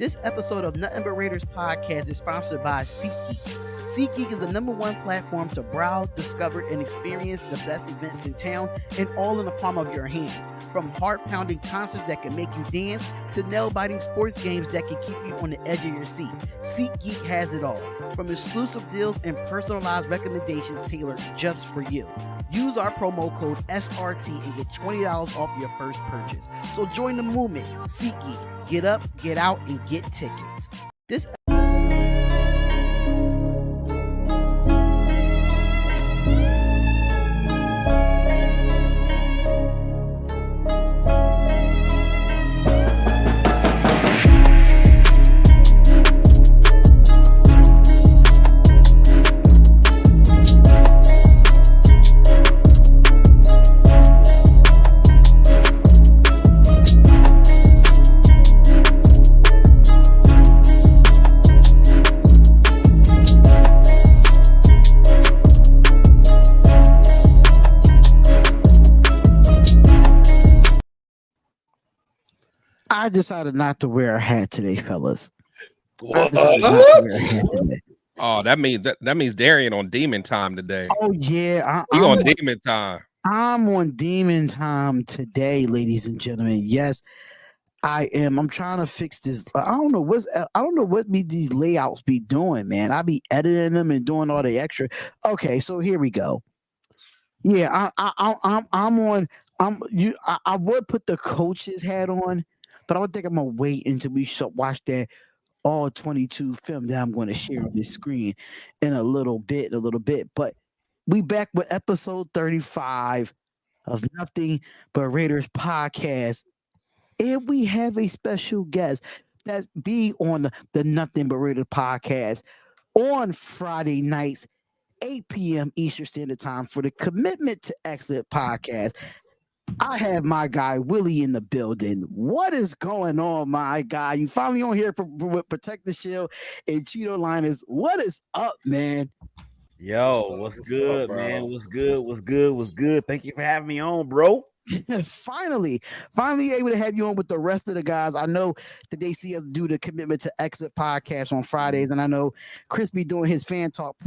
This episode of Nothing But Raiders podcast is sponsored by SeatGeek. SeatGeek is the #1 platform to browse, discover, and experience the best events in town, and all in the palm of your hand. From heart-pounding concerts that can make you dance to nail-biting sports games that can keep you on the edge of your seat, SeatGeek has it all. From exclusive deals and personalized recommendations tailored just for you. Use our promo code SRT and get $20 off your first purchase. So join the movement. SeatGeek. Get up, get out, and get tickets. This I decided not to wear a hat today, fellas. I decided not to wear a hat today. Oh, that means Darian on demon time today. Oh yeah, I'm on demon time. I'm on demon time today, ladies and gentlemen. Yes, I am. I'm trying to fix this. I don't know what these layouts be doing, man. I be editing them and doing all the extra. Okay, so here we go. Yeah, I'm on. I would put the coach's hat on, but I would think I'm gonna wait until we watch that all 22 film that I'm going to share on this screen in a little bit. But we back with episode 35 of Nothing But Raiders podcast, and we have a special guest that be on the Nothing But Raiders podcast on Friday nights, 8 p.m. Eastern Standard Time for the Commitment to Excellence podcast. I have my guy Willie in the building. What is going on, my guy? You finally on here with Protect the Shield and Cheeto Liners. What is up, man? Yo, what's good, up, man? What's good? Thank you for having me on, bro. finally able to have you on with the rest of the guys. I know that they see us do the Commitment to Exit podcast on Fridays, and I know Chris be doing his fan talk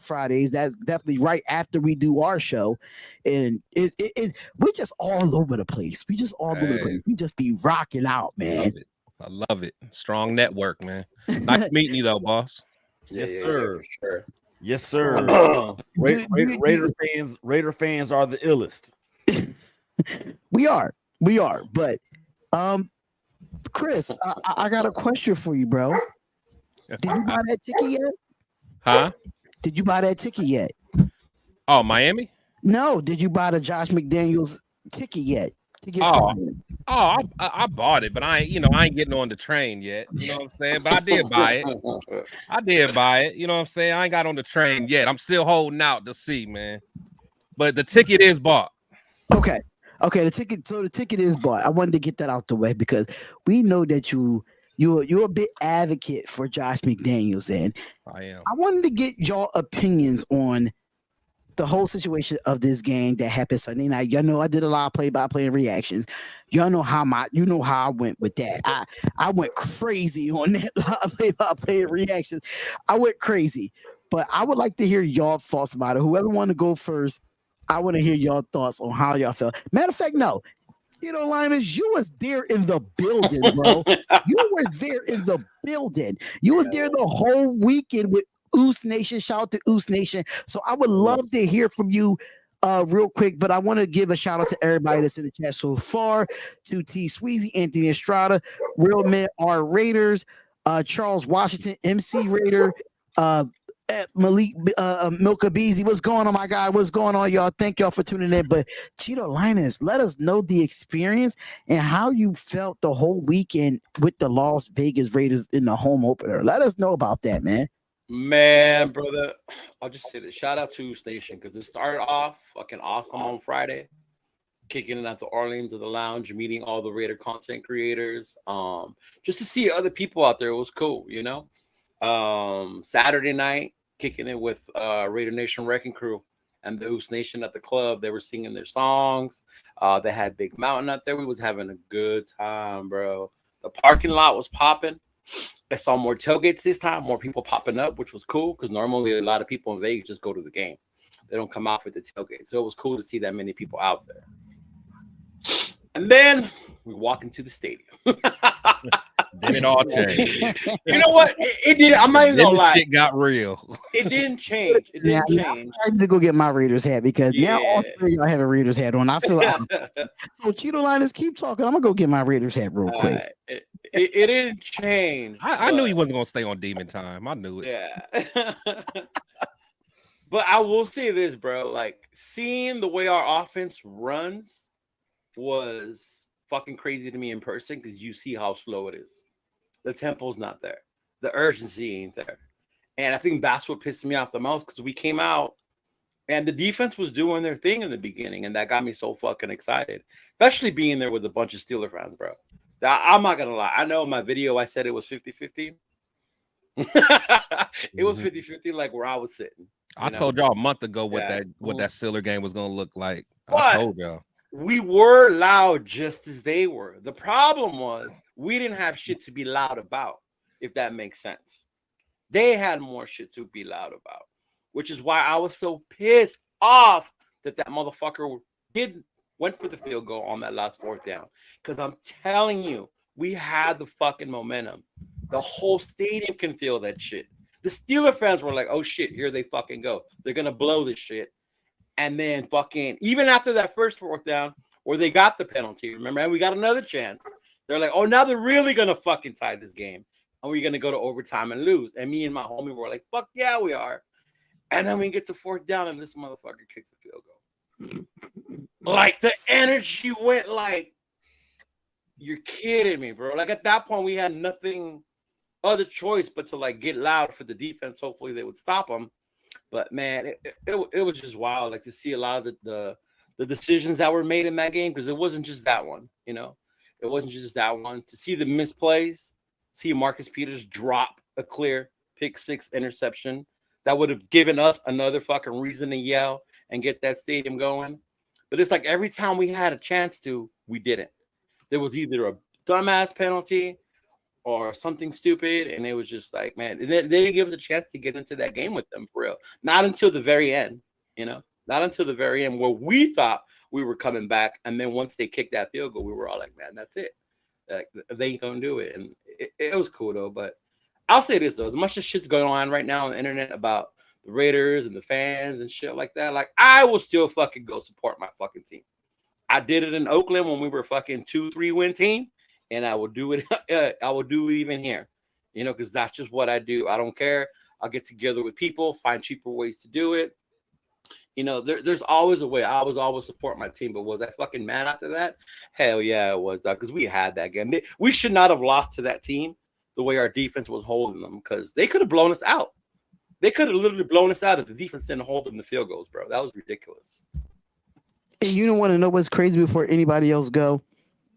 Fridays. That's definitely right after we do our show, and we're just all over the place. We just all over the place. We just be rocking out, man. I love it. Strong network, man. Nice meeting you, though, boss. Yes, sir. Sure. Yes, sir. Raider fans are the illest. We are, but Chris, I got a question for you, bro. Did you buy that ticket yet? Huh? Did you buy that ticket yet? Oh, Miami? No. Did you buy the Josh McDaniels ticket yet? I bought it, but I ain't getting on the train yet. You know what I'm saying? But I did buy it. You know what I'm saying? I ain't got on the train yet. I'm still holding out to see, man. But the ticket is bought. Okay. The ticket is bought. I wanted to get that out the way because we know that you're a bit advocate for Josh McDaniels, and I am. I wanted to get your opinions on the whole situation of this game that happened Sunday night. Y'all know I did a lot of play-by-play reactions. Y'all know how I went with that. I went crazy on that play-by-play reactions. I went crazy, but I would like to hear y'all thoughts about it. Whoever want to go first, I want to hear y'all thoughts on how y'all felt. Matter of fact, no. Linus, you was there in the building, bro. You were there in the building. You was there the whole weekend with Oos Nation. Shout out to Oos Nation. So I would love to hear from you real quick, but I want to give a shout out to everybody that's in the chat so far. To T Sweezy, Anthony Estrada, Real Men Are Raiders, Charles Washington, MC Raider, Malik Milka Beezy. What's going on, my guy? What's going on, y'all? Thank y'all for tuning in. But Cheeto Linus, let us know the experience and how you felt the whole weekend with the Las Vegas Raiders in the home opener. Let us know about that, man. Man, brother, I'll just say this. Shout out to Station because it started off fucking awesome on Friday. Kicking it out to Orleans to the lounge, meeting all the Raider content creators. Just to see other people out there, it was cool, you know. Saturday night, kicking it with Raider Nation Wrecking Crew and the Oos Nation at the club. They were singing their songs. They had Big Mountain out there. We was having a good time, bro. The parking lot was popping. I saw more tailgates this time, more people popping up, which was cool because normally a lot of people in Vegas just go to the game. They don't come out for the tailgate. So it was cool to see that many people out there. And then we walk into the stadium. Then it all changed. You know what? It did. I'm not even Then gonna the lie. shit got real. It didn't change. It didn't change. I need to go get my Raiders hat because now all Yeah. three of y'all have a Raiders hat on. I feel so. Cheeto Linus, keep talking. I'm gonna go get my Raiders hat real quick. It didn't change. I knew he wasn't gonna stay on Demon Time. I knew it. Yeah. But I will say this, bro. Like seeing the way our offense runs was fucking crazy to me in person because you see how slow it is. The tempo's not there. The urgency ain't there. And I think that's what pissed me off the most because we came out and the defense was doing their thing in the beginning, and that got me so fucking excited, especially being there with a bunch of Steeler fans, bro. I'm not gonna lie. I know in my video I said it was 50-50. It was 50-50, like where I was sitting. I told y'all a month ago what that Steeler game was gonna look like. I told y'all. We were loud just as they were. The problem was we didn't have shit to be loud about, if that makes sense. They had more shit to be loud about, which is why I was so pissed off that motherfucker went for the field goal on that last fourth down. Because I'm telling you, we had the fucking momentum. The whole stadium can feel that shit. The Steeler fans were like, oh shit, here they fucking go. They're going to blow this shit. And then fucking, even after that first fourth down, where they got the penalty, remember, and we got another chance. They're like, oh, now they're really going to fucking tie this game. And we're going to go to overtime and lose. And me and my homie were like, fuck yeah, we are. And then we get to fourth down, and this motherfucker kicks a field goal. Like, the energy went like, you're kidding me, bro. Like, at that point, we had nothing other choice but to, like, get loud for the defense. Hopefully, they would stop them. But, man, it was just wild, like, to see a lot of the decisions that were made in that game, because it wasn't just that one, you know? It wasn't just that one. To see the misplays, see Marcus Peters drop a clear pick six interception, that would have given us another fucking reason to yell and get that stadium going. But it's like every time we had a chance to, we didn't. There was either a dumbass penalty or something stupid, and it was just like, man, they didn't give us a chance to get into that game with them for real. Not until the very end, you know? Not until the very end where we thought we were coming back, and then once they kicked that field goal, we were all like, man, that's it. Like, they ain't gonna do it. And it was cool, though. But I'll say this, though. As much as shit's going on right now on the internet about the Raiders and the fans and shit like that, like, I will still fucking go support my fucking team. I did it in Oakland when we were fucking 2-3 win team, and I will do it. I will do it even here, you know, because that's just what I do. I don't care. I'll get together with people, find cheaper ways to do it. You know, there's always a way. I was always support my team, but was I fucking mad after that? Hell yeah, it was, because we had that game. We should not have lost to that team the way our defense was holding them, because they could have blown us out. They could have literally blown us out if the defense didn't hold them the field goals, bro. That was ridiculous. And you don't want to know what's crazy before anybody else go?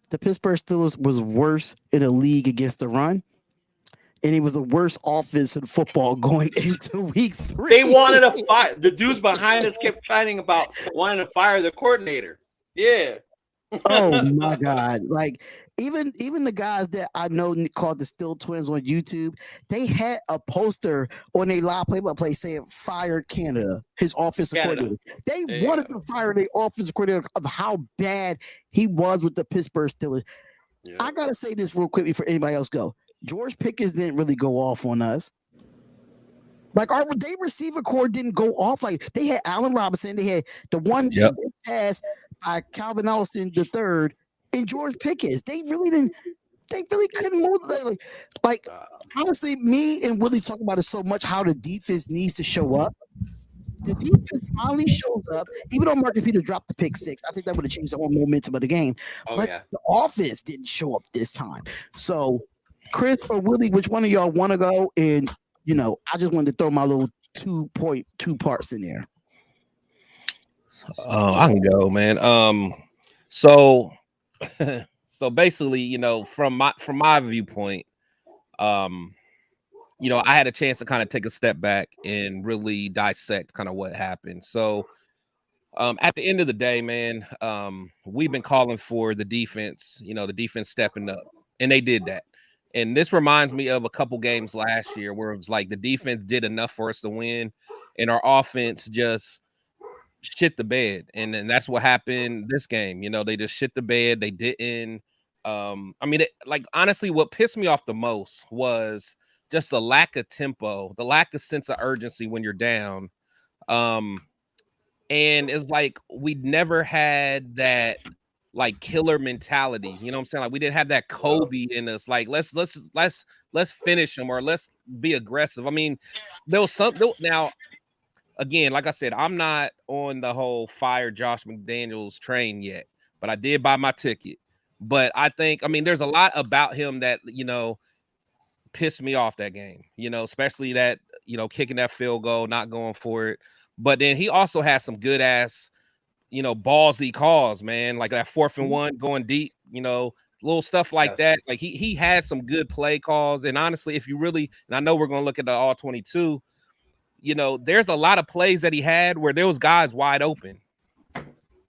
The Pittsburgh Steelers was worse in the league against the run, and it was the worst offense in football going into week 3. They wanted to fire. The dudes behind us kept chatting about wanting to fire the coordinator. Yeah. Oh my God. Like even the guys that I know called the Still Twins on YouTube, they had a poster on their live play-by-play saying fire Canada, his offensive coordinator. They wanted to fire the offensive coordinator of how bad he was with the Pittsburgh Steelers. Yeah. I gotta say this real quick before anybody else go. George Pickens didn't really go off on us. Like our receiver core didn't go off. Like they had Allen Robinson, they had the one pass by Calvin Austin III and George Pickens. They really couldn't move. Like honestly, me and Willie talk about it so much how the defense needs to show up. The defense finally shows up, even though Marcus Peters dropped the pick six. I think that would have changed the whole momentum of the game. The offense didn't show up this time. So Chris or Willie, which one of y'all want to go? And you know, I just wanted to throw my little 2 parts in there. I can go, man. So basically, you know, from my viewpoint, you know, I had a chance to kind of take a step back and really dissect kind of what happened. So at the end of the day, man, we've been calling for the defense, you know, the defense stepping up. And they did that. And this reminds me of a couple games last year where it was like the defense did enough for us to win, and our offense just shit the bed. And then that's what happened this game. You know, they just shit the bed. They didn't. Like honestly, what pissed me off the most was just the lack of tempo, the lack of sense of urgency when you're down. And it's like we never had that like killer mentality. You know what I'm saying? Like we didn't have that Kobe in us. Like let's finish them or let's be aggressive. I mean, now again, like I said, I'm not on the whole fire Josh McDaniels train yet, but I did buy my ticket. But I think, I mean, there's a lot about him that, you know, pissed me off that game, you know, especially that, you know, kicking that field goal, not going for it. But then he also has some good ass, you know, ballsy calls, man, like that 4th and 1 going deep, you know, little stuff like that. Like he had some good play calls. And honestly, if you really, and I know we're going to look at the all 22, you know, there's a lot of plays that he had where there was guys wide open.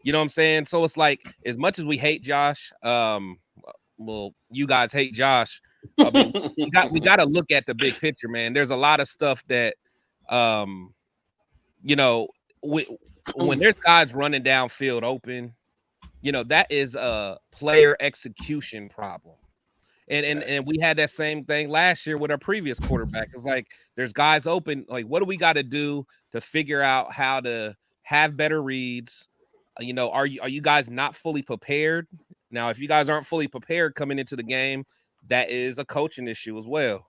You know what I'm saying? So it's like, as much as we hate Josh, well, you guys hate Josh. I mean, we got to look at the big picture, man. There's a lot of stuff that, you know, when there's guys running downfield open, you know, that is a player execution problem. And we had that same thing last year with our previous quarterback. It's like there's guys open. Like, what do we got to do to figure out how to have better reads? You know, are you guys not fully prepared? Now, if you guys aren't fully prepared coming into the game, that is a coaching issue as well.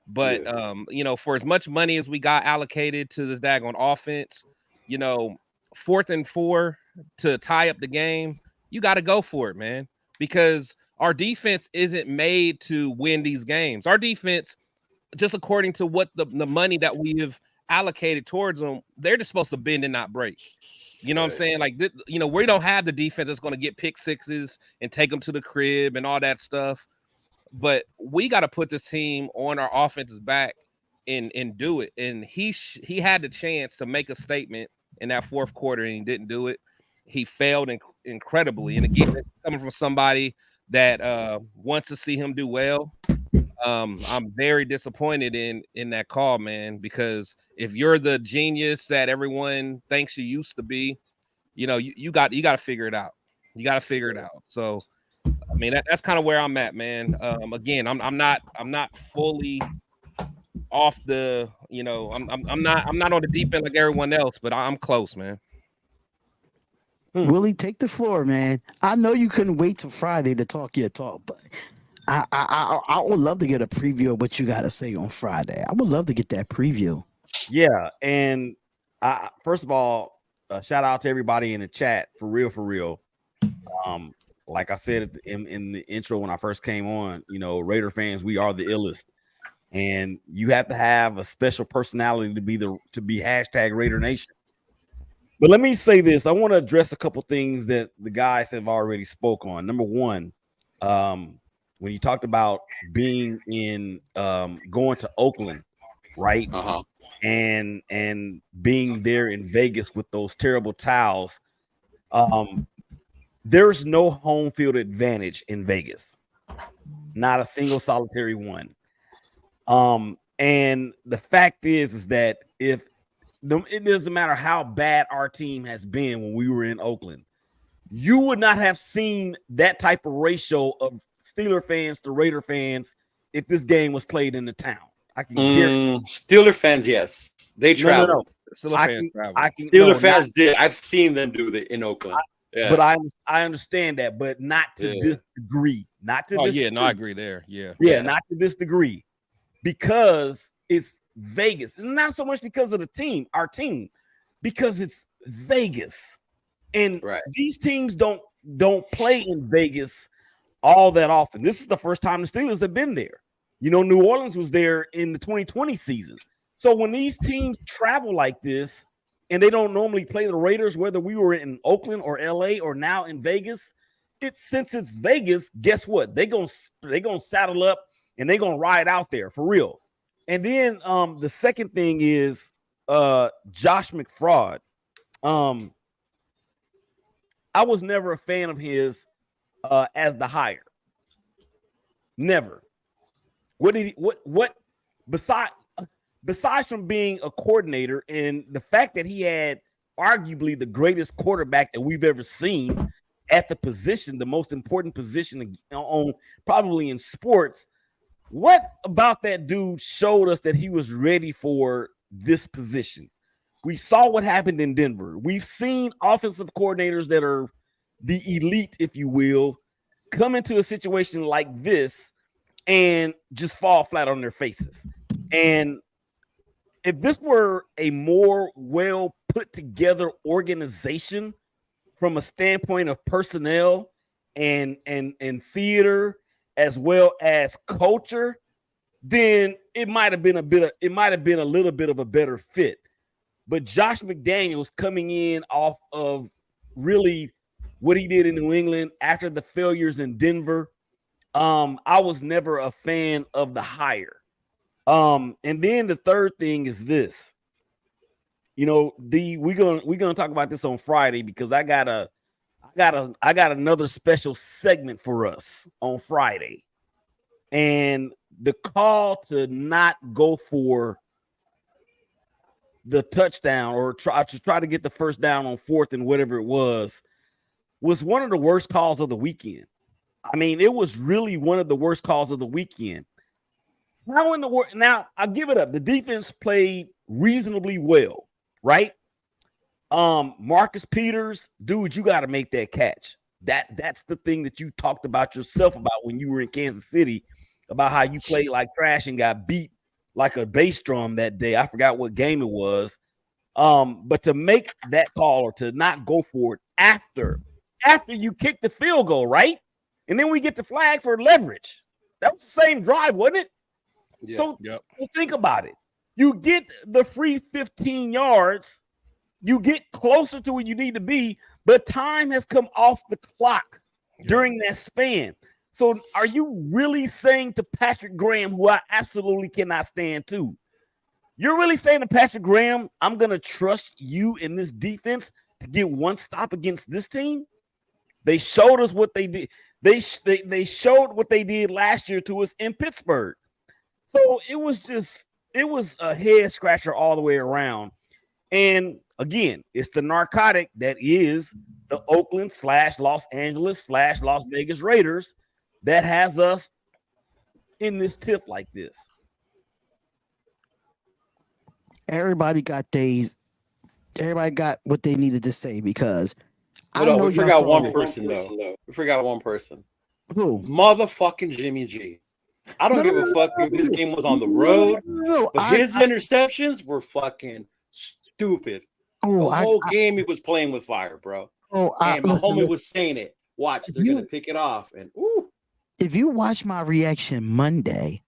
But you know, for as much money as we got allocated to this daggone offense, you know, 4th and 4 to tie up the game, you got to go for it, man, because our defense isn't made to win these games. Our defense, just according to what the money that we've allocated towards them, they're just supposed to bend and not break. You know what I'm saying? Like, you know, we don't have the defense that's going to get pick sixes and take them to the crib and all that stuff. But we got to put this team on our offense's back and do it. And he had the chance to make a statement in that 4th quarter, and he didn't do it. He failed incredibly. And again, coming from somebody that wants to see him do well, I'm very disappointed in that call, man, because if you're the genius that everyone thinks you used to be, you know, you got to figure it out. You got to figure it out. So, I mean, that's kind of where I'm at, man. Again, I'm not fully off the, you know, I'm not on the deep end like everyone else, but I'm close, man. Willie, take the floor, man. I know you couldn't wait till Friday to talk your talk, but I would love to get a preview of what you got to say on Friday. I would love to get that preview. Yeah, and first of all, shout out to everybody in the chat for real. Like I said in the intro when I first came on, you know, Raider fans, we are the illest, and you have to have a special personality to be hashtag Raider Nation. But let me say this: I want to address a couple things that the guys have already spoke on. Number one, when you talked about being in going to Oakland, right? And being there in Vegas with those terrible towels. There's no home field advantage in Vegas. Not a single solitary one. And the fact is that it doesn't matter how bad our team has been when we were in Oakland, you would not have seen that type of ratio of Steeler fans to Raider fans if this game was played in the town. I can guarantee. Steeler fans, yes, they travel. Steeler fans did. I've seen them do that in Oakland. But I understand that, but not to this degree. Not to this degree. No, I agree there. Yeah, not to this degree, because it's Vegas, and not so much because of our team, because it's Vegas, and these teams don't play in Vegas all that often. This is the first time the Steelers have been there. You know, New Orleans was there in the 2020 season. So when these teams travel like this, and they don't normally play the Raiders, whether we were in Oakland or LA or now in Vegas, since it's Vegas, guess what? They're gonna saddle up and they're gonna ride out there for real. And then the second thing is Josh McFraud. I was never a fan of his as the hire. Never. What did he? What? Besides from being a coordinator and the fact that he had arguably the greatest quarterback that we've ever seen at the position, the most important position on probably in sports. What about that dude showed us that he was ready for this position? We saw what happened in Denver. We've seen offensive coordinators that are the elite, if you will, come into a situation like this and just fall flat on their faces. And if this were a more well put together organization from a standpoint of personnel and theater as well as culture, then it might have been a little bit of a better fit. But Josh McDaniels coming in off of really what he did in New England after the failures in Denver, I was never a fan of the hire. And then the third thing is this. You know, we're gonna talk about this on Friday because I got another special segment for us on Friday. And the call to not go for the touchdown or try to get the first down on fourth and whatever it was one of the worst calls of the weekend. I mean, it was really one of the worst calls of the weekend. How in the world? Now, I'll give it up. The defense played reasonably well, right? Marcus Peters, dude, you got to make that catch. That's the thing that you talked about yourself about when you were in Kansas City, about how you played like trash and got beat like a bass drum that day. I forgot what game it was. But to make that call or to not go for it after you kick the field goal, right? And then we get the flag for leverage. That was the same drive, wasn't it? Yeah, so think about it. You get the free 15 yards. You get closer to where you need to be, but time has come off the clock during that span. So are you really saying to Patrick Graham, who I absolutely cannot stand too, you're really saying to Patrick Graham, I'm going to trust you in this defense to get one stop against this team? They showed us what they did. They showed what they did last year to us in Pittsburgh. So it was a head scratcher all the way around. And again, it's the narcotic that is the Oakland / Los Angeles / Las Vegas Raiders that has us in this tiff like this. Everybody got what they needed to say because we forgot one person though. We forgot one person. Who? Motherfucking Jimmy G. I don't give a fuck if this game was on the road. But his interceptions were fucking stupid. The whole game he was playing with fire, bro. And my homie was saying it. Watch, they're gonna pick it off. And if you watch my reaction Monday,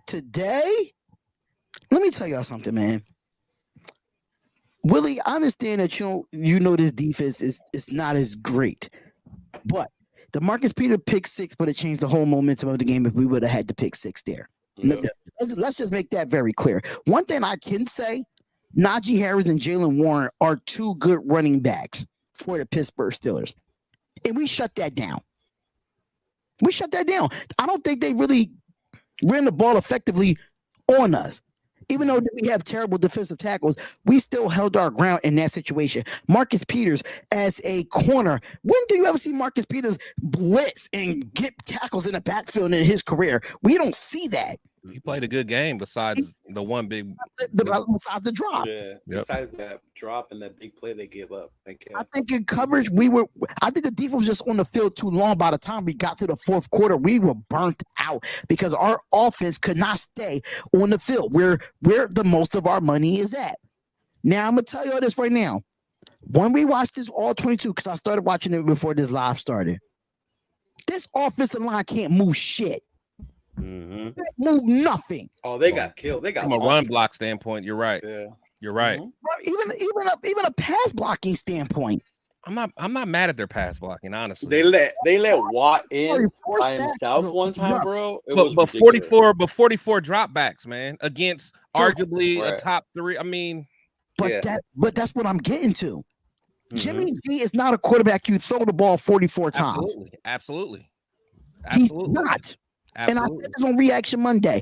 today, let me tell y'all something, man. Willie, I understand that you know this defense is not as great, but the Marcus Peters pick six would have changed the whole momentum of the game if we would have had the pick six there. Yeah. Let's just make that very clear. One thing I can say, Najee Harris and Jalen Warren are two good running backs for the Pittsburgh Steelers, and we shut that down. I don't think they really ran the ball effectively on us. Even though we have terrible defensive tackles, we still held our ground in that situation. Marcus Peters as a corner. When do you ever see Marcus Peters blitz and get tackles in the backfield in his career? We don't see that. He played a good game besides the one big besides the drop. Yeah, besides that drop and that big play they gave up. I think in coverage, I think the defense was just on the field too long. By the time we got to the fourth quarter, we were burnt out because our offense could not stay on the field where the most of our money is at. Now, I'm going to tell you all this right now. When we watched this all 22, because I started watching it before this live started, this offensive line can't move shit. Mm-hmm. They move nothing. Oh, they got killed. They got from a run block standpoint. You're right. Yeah, you're right. Mm-hmm. Even a pass blocking standpoint. I'm not mad at their pass blocking. Honestly, they let Watt in by himself one time, bro. But 44 dropbacks, man, against arguably a top three. I mean, but that's what I'm getting to. Jimmy G is not a quarterback you throw the ball 44 times. Absolutely. He's not. And I said this on Reaction Monday.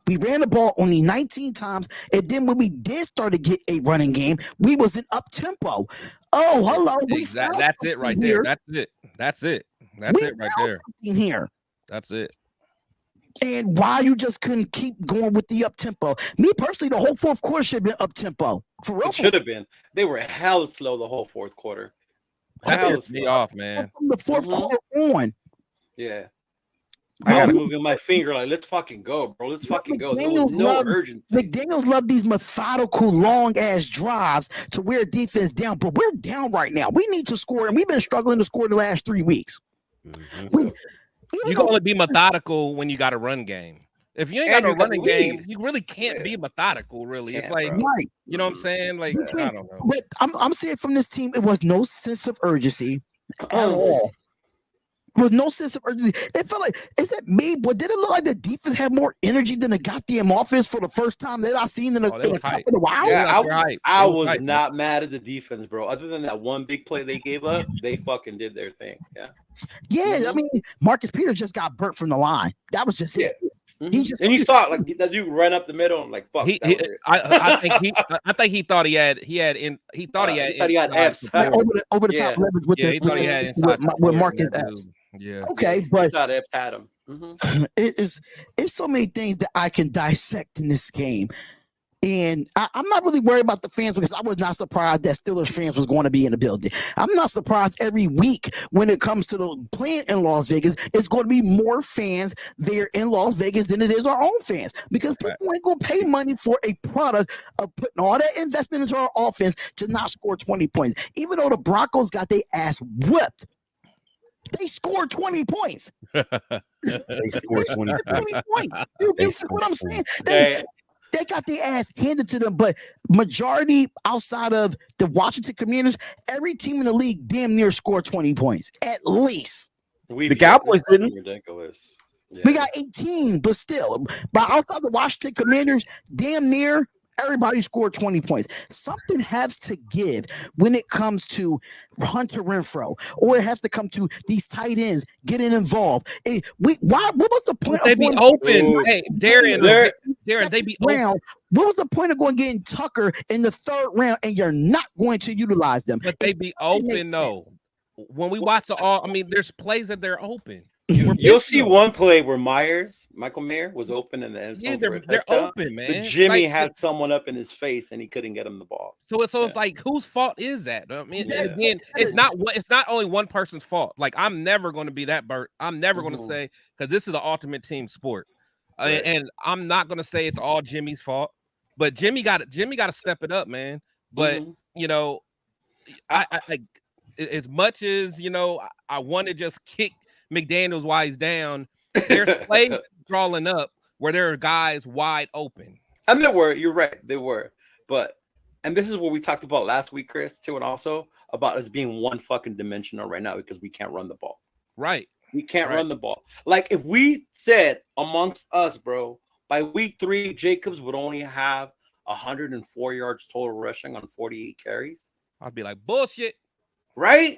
We ran the ball only 19 times, and then when we did start to get a running game, we was in up tempo. Oh, hello. Exactly. That's it right there. That's it right there. Here. That's it. And why you just couldn't keep going with the up tempo? Me personally, the whole fourth quarter should have been up tempo. For real, it should have been. They were hella slow the whole fourth quarter. That pissed me off, man. From the fourth quarter on. Yeah. I gotta move my finger like, let's fucking go, bro. Let's fucking go. There was no urgency. McDaniels love these methodical, long-ass drives to wear defense down, but we're down right now. We need to score, and we've been struggling to score the last 3 weeks. You can only be methodical when you got a run game. If you ain't got a running game, you really can't be methodical, really. It's like, you know what I'm saying? Like, I don't know. But I'm saying from this team, it was no sense of urgency at all. There was no sense of urgency. It felt like, is that me? But did it look like the defense had more energy than the goddamn offense for the first time that I've seen in a while? Yeah, I was not mad at the defense, bro. Other than that one big play they gave up, they fucking did their thing. Yeah. I mean, Marcus Peters just got burnt from the line. That was just it. And you saw it, like that dude run up the middle and like fuck. I think he thought he had F's over the top leverage with he thought he had inside with Marcus Epps. Yeah. Okay, but thought Epps had him. It's so many things that I can dissect in this game. And I'm not really worried about the fans because I was not surprised that Steelers fans was going to be in the building. I'm not surprised every week when it comes to the playing in Las Vegas, it's going to be more fans there in Las Vegas than it is our own fans because people ain't going to pay money for a product of putting all that investment into our offense to not score 20 points. Even though the Broncos got their ass whipped, they scored 20 points. They scored 20 points. That's what I'm saying. They got their ass handed to them, but majority outside of the Washington Commanders, every team in the league damn near scored 20 points, at least. The Cowboys didn't. Ridiculous. Yeah. We got 18, but still. But outside the Washington Commanders, damn near everybody scored 20 points. Something has to give when it comes to Hunter Renfrow, or it has to come to these tight ends getting involved. What was the point? They be open. Hey, Darren, they be open. What was the point of going getting Tucker in the third round and you're not going to utilize them? But they be open though. When we watch there's plays that they're open. You'll see one play where Michael Mayer was open in the end zone. Yeah, they're open, man. But Jimmy had someone up in his face and he couldn't get him the ball. So it's like, whose fault is that? I mean, again, it's not only one person's fault. Like, I'm never going to be that Bert. I'm never going to say, because this is the ultimate team sport, and I'm not going to say it's all Jimmy's fault. But Jimmy got to step it up, man. But I as much as I want to just kick McDaniels while he's down, there's plays drawing up where there are guys wide open. And there were, you're right, they were. And this is what we talked about last week, Chris, too, and also about us being one fucking dimensional right now because we can't run the ball. Right. We can't run the ball. Like, if we said amongst us, bro, by week 3, Jacobs would only have 104 yards total rushing on 48 carries, I'd be like, bullshit. Right?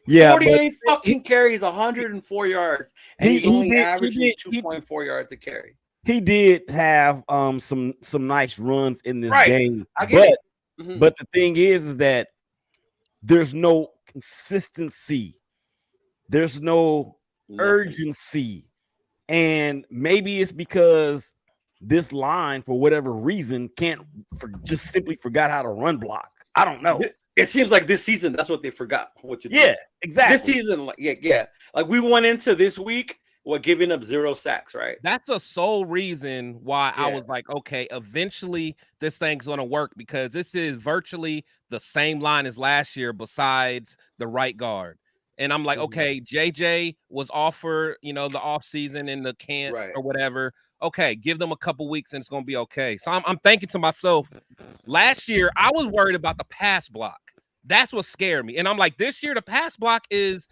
Yeah, 48 fucking carries, 104 yards, and he's only averaging 2.4 yards a carry. He did have some nice runs in this game, but the thing is that there's no consistency, there's no urgency, and maybe it's because this line, for whatever reason, just simply forgot how to run block. I don't know. It seems like this season, that's what they forgot. Yeah, exactly. This season, like we went into this week, giving up 0 sacks, right? That's a sole reason why I was like, okay, eventually this thing's going to work because this is virtually the same line as last year besides the right guard. And I'm like, okay, JJ was offered, the offseason in the camp or whatever. Okay, give them a couple weeks and it's going to be okay. So I'm thinking to myself, last year, I was worried about the pass block. That's what scared me. And I'm like, this year, the pass block is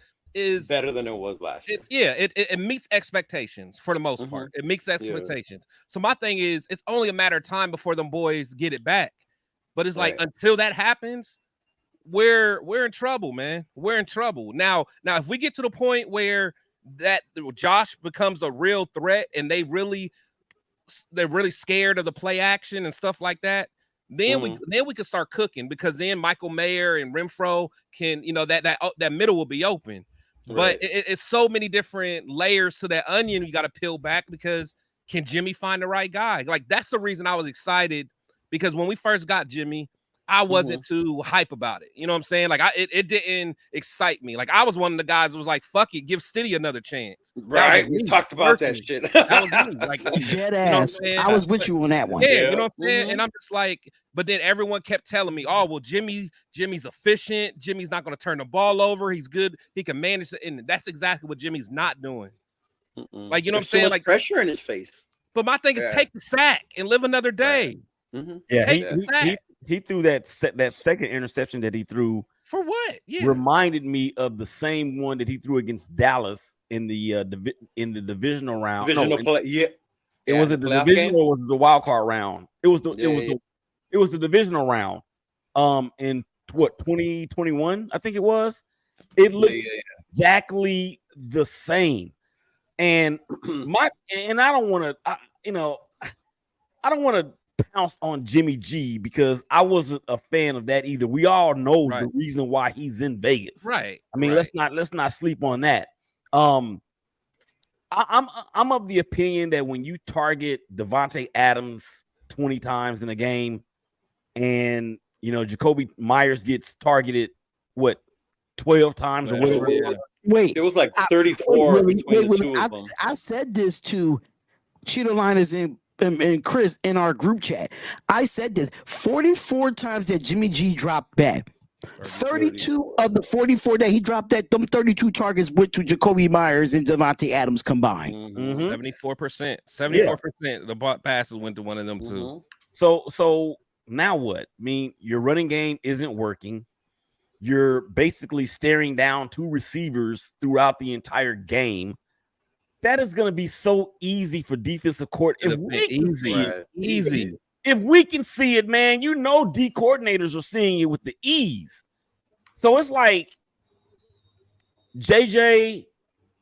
better than it was last year. It meets expectations for the most part. It meets expectations. So my thing is, it's only a matter of time before them boys get it back. But it's like, until that happens, we're in trouble, man. We're in trouble. Now if we get to the point where that Josh becomes a real threat and they're really scared of the play action and stuff like that, then we can start cooking, because then Michael Mayer and Renfro can, that middle will be open. Right. But it's so many different layers to that onion you got to peel back, because can Jimmy find the right guy? Like, that's the reason I was excited, because when we first got Jimmy, I wasn't too hype about it. You know what I'm saying? Like, it didn't excite me. Like, I was one of the guys who was like, fuck it, give Stiddy another chance. Right. We talked about that shit. That was me. Like, dead ass. I was with you on that one. Yeah, you know what I'm saying? And I'm just like, but then everyone kept telling me, oh, well, Jimmy's efficient. Jimmy's not going to turn the ball over. He's good. He can manage it. And that's exactly what Jimmy's not doing. Like, you know what I'm saying? So much like, pressure in his face. But my thing is, take the sack and live another day. Right. Yeah, he threw that second interception that he threw. For what? Yeah. Reminded me of the same one that he threw against Dallas in the divisional round. It was it the divisional, or was it the wild card round? It was the divisional round. In what, 2021, I think it was. It looked exactly the same. And I don't want to pounce on Jimmy G, because I wasn't a fan of that either. We all know the reason why he's in Vegas. Right. I mean, let's not sleep on that. I'm of the opinion that when you target Devontae Adams 20 times in a game, and Jacoby Myers gets targeted 12 times or whatever. Yeah. Wait, it was like 34 between the two of them. I said this to Cheeto Liners and Chris in our group chat. I said this 44 times that Jimmy G dropped back. 32 of the 44 that he dropped, them 32 targets went to Jacoby Myers and Devontae Adams combined. 74%. 74% the passes went to one of them too. So now what? I mean, your running game isn't working. You're basically staring down two receivers throughout the entire game. That is going to be so easy for defensive court. If we can see it, easy. If we can see it, man, D coordinators are seeing it with the ease. So it's like JJ,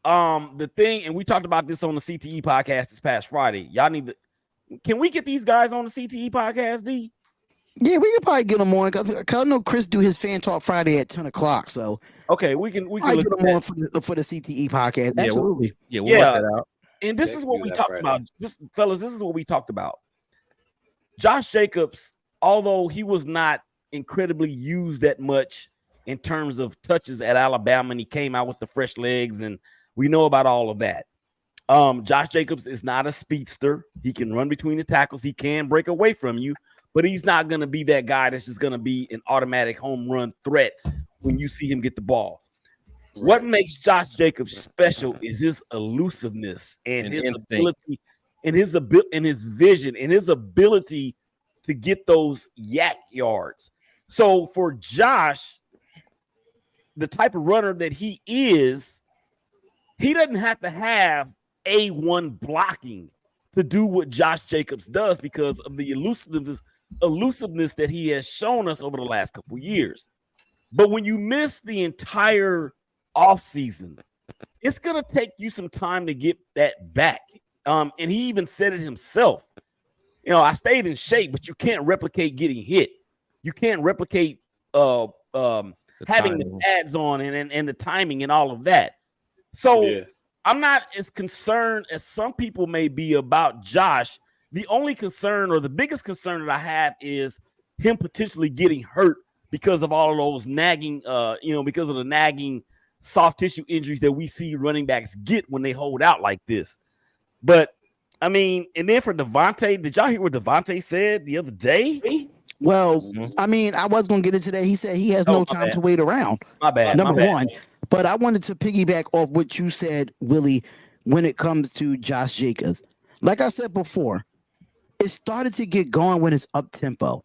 the thing, and we talked about this on the CTE podcast this past Friday. Y'all need to. Can we get these guys on the CTE podcast, D? Yeah, we could probably get them on, because I know Chris do his fan talk Friday at 10 o'clock. So okay, we can get them on for the CTE podcast. Absolutely. We'll work that out. And this is what we talked about. This is what we talked about. Josh Jacobs, although he was not incredibly used that much in terms of touches at Alabama, and he came out with the fresh legs, and we know about all of that. Josh Jacobs is not a speedster. He can run between the tackles. He can break away from you. But he's not going to be that guy that's just going to be an automatic home run threat when you see him get the ball. Right. What makes Josh Jacobs special is his elusiveness and his ability, and his vision, and his ability to get those yak yards. So for Josh, the type of runner that he is, he doesn't have to have A1 blocking to do what Josh Jacobs does, because of the elusiveness that he has shown us over the last couple years. But when you miss the entire offseason, it's going to take you some time to get that back. And he even said it himself. I stayed in shape, but you can't replicate getting hit. You can't replicate having the pads on and the timing and all of that. So I'm not as concerned as some people may be about Josh. The only concern, or the biggest concern that I have, is him potentially getting hurt because of all of those nagging, because of the nagging soft tissue injuries that we see running backs get when they hold out like this. But I mean, and then for Devontae, did y'all hear what Devontae said the other day? Well, I mean, I was going to get into that. He said he has no time to wait around. My bad. Number one. But I wanted to piggyback off what you said, Willie, when it comes to Josh Jacobs. Like I said before, it started to get going when it's up tempo.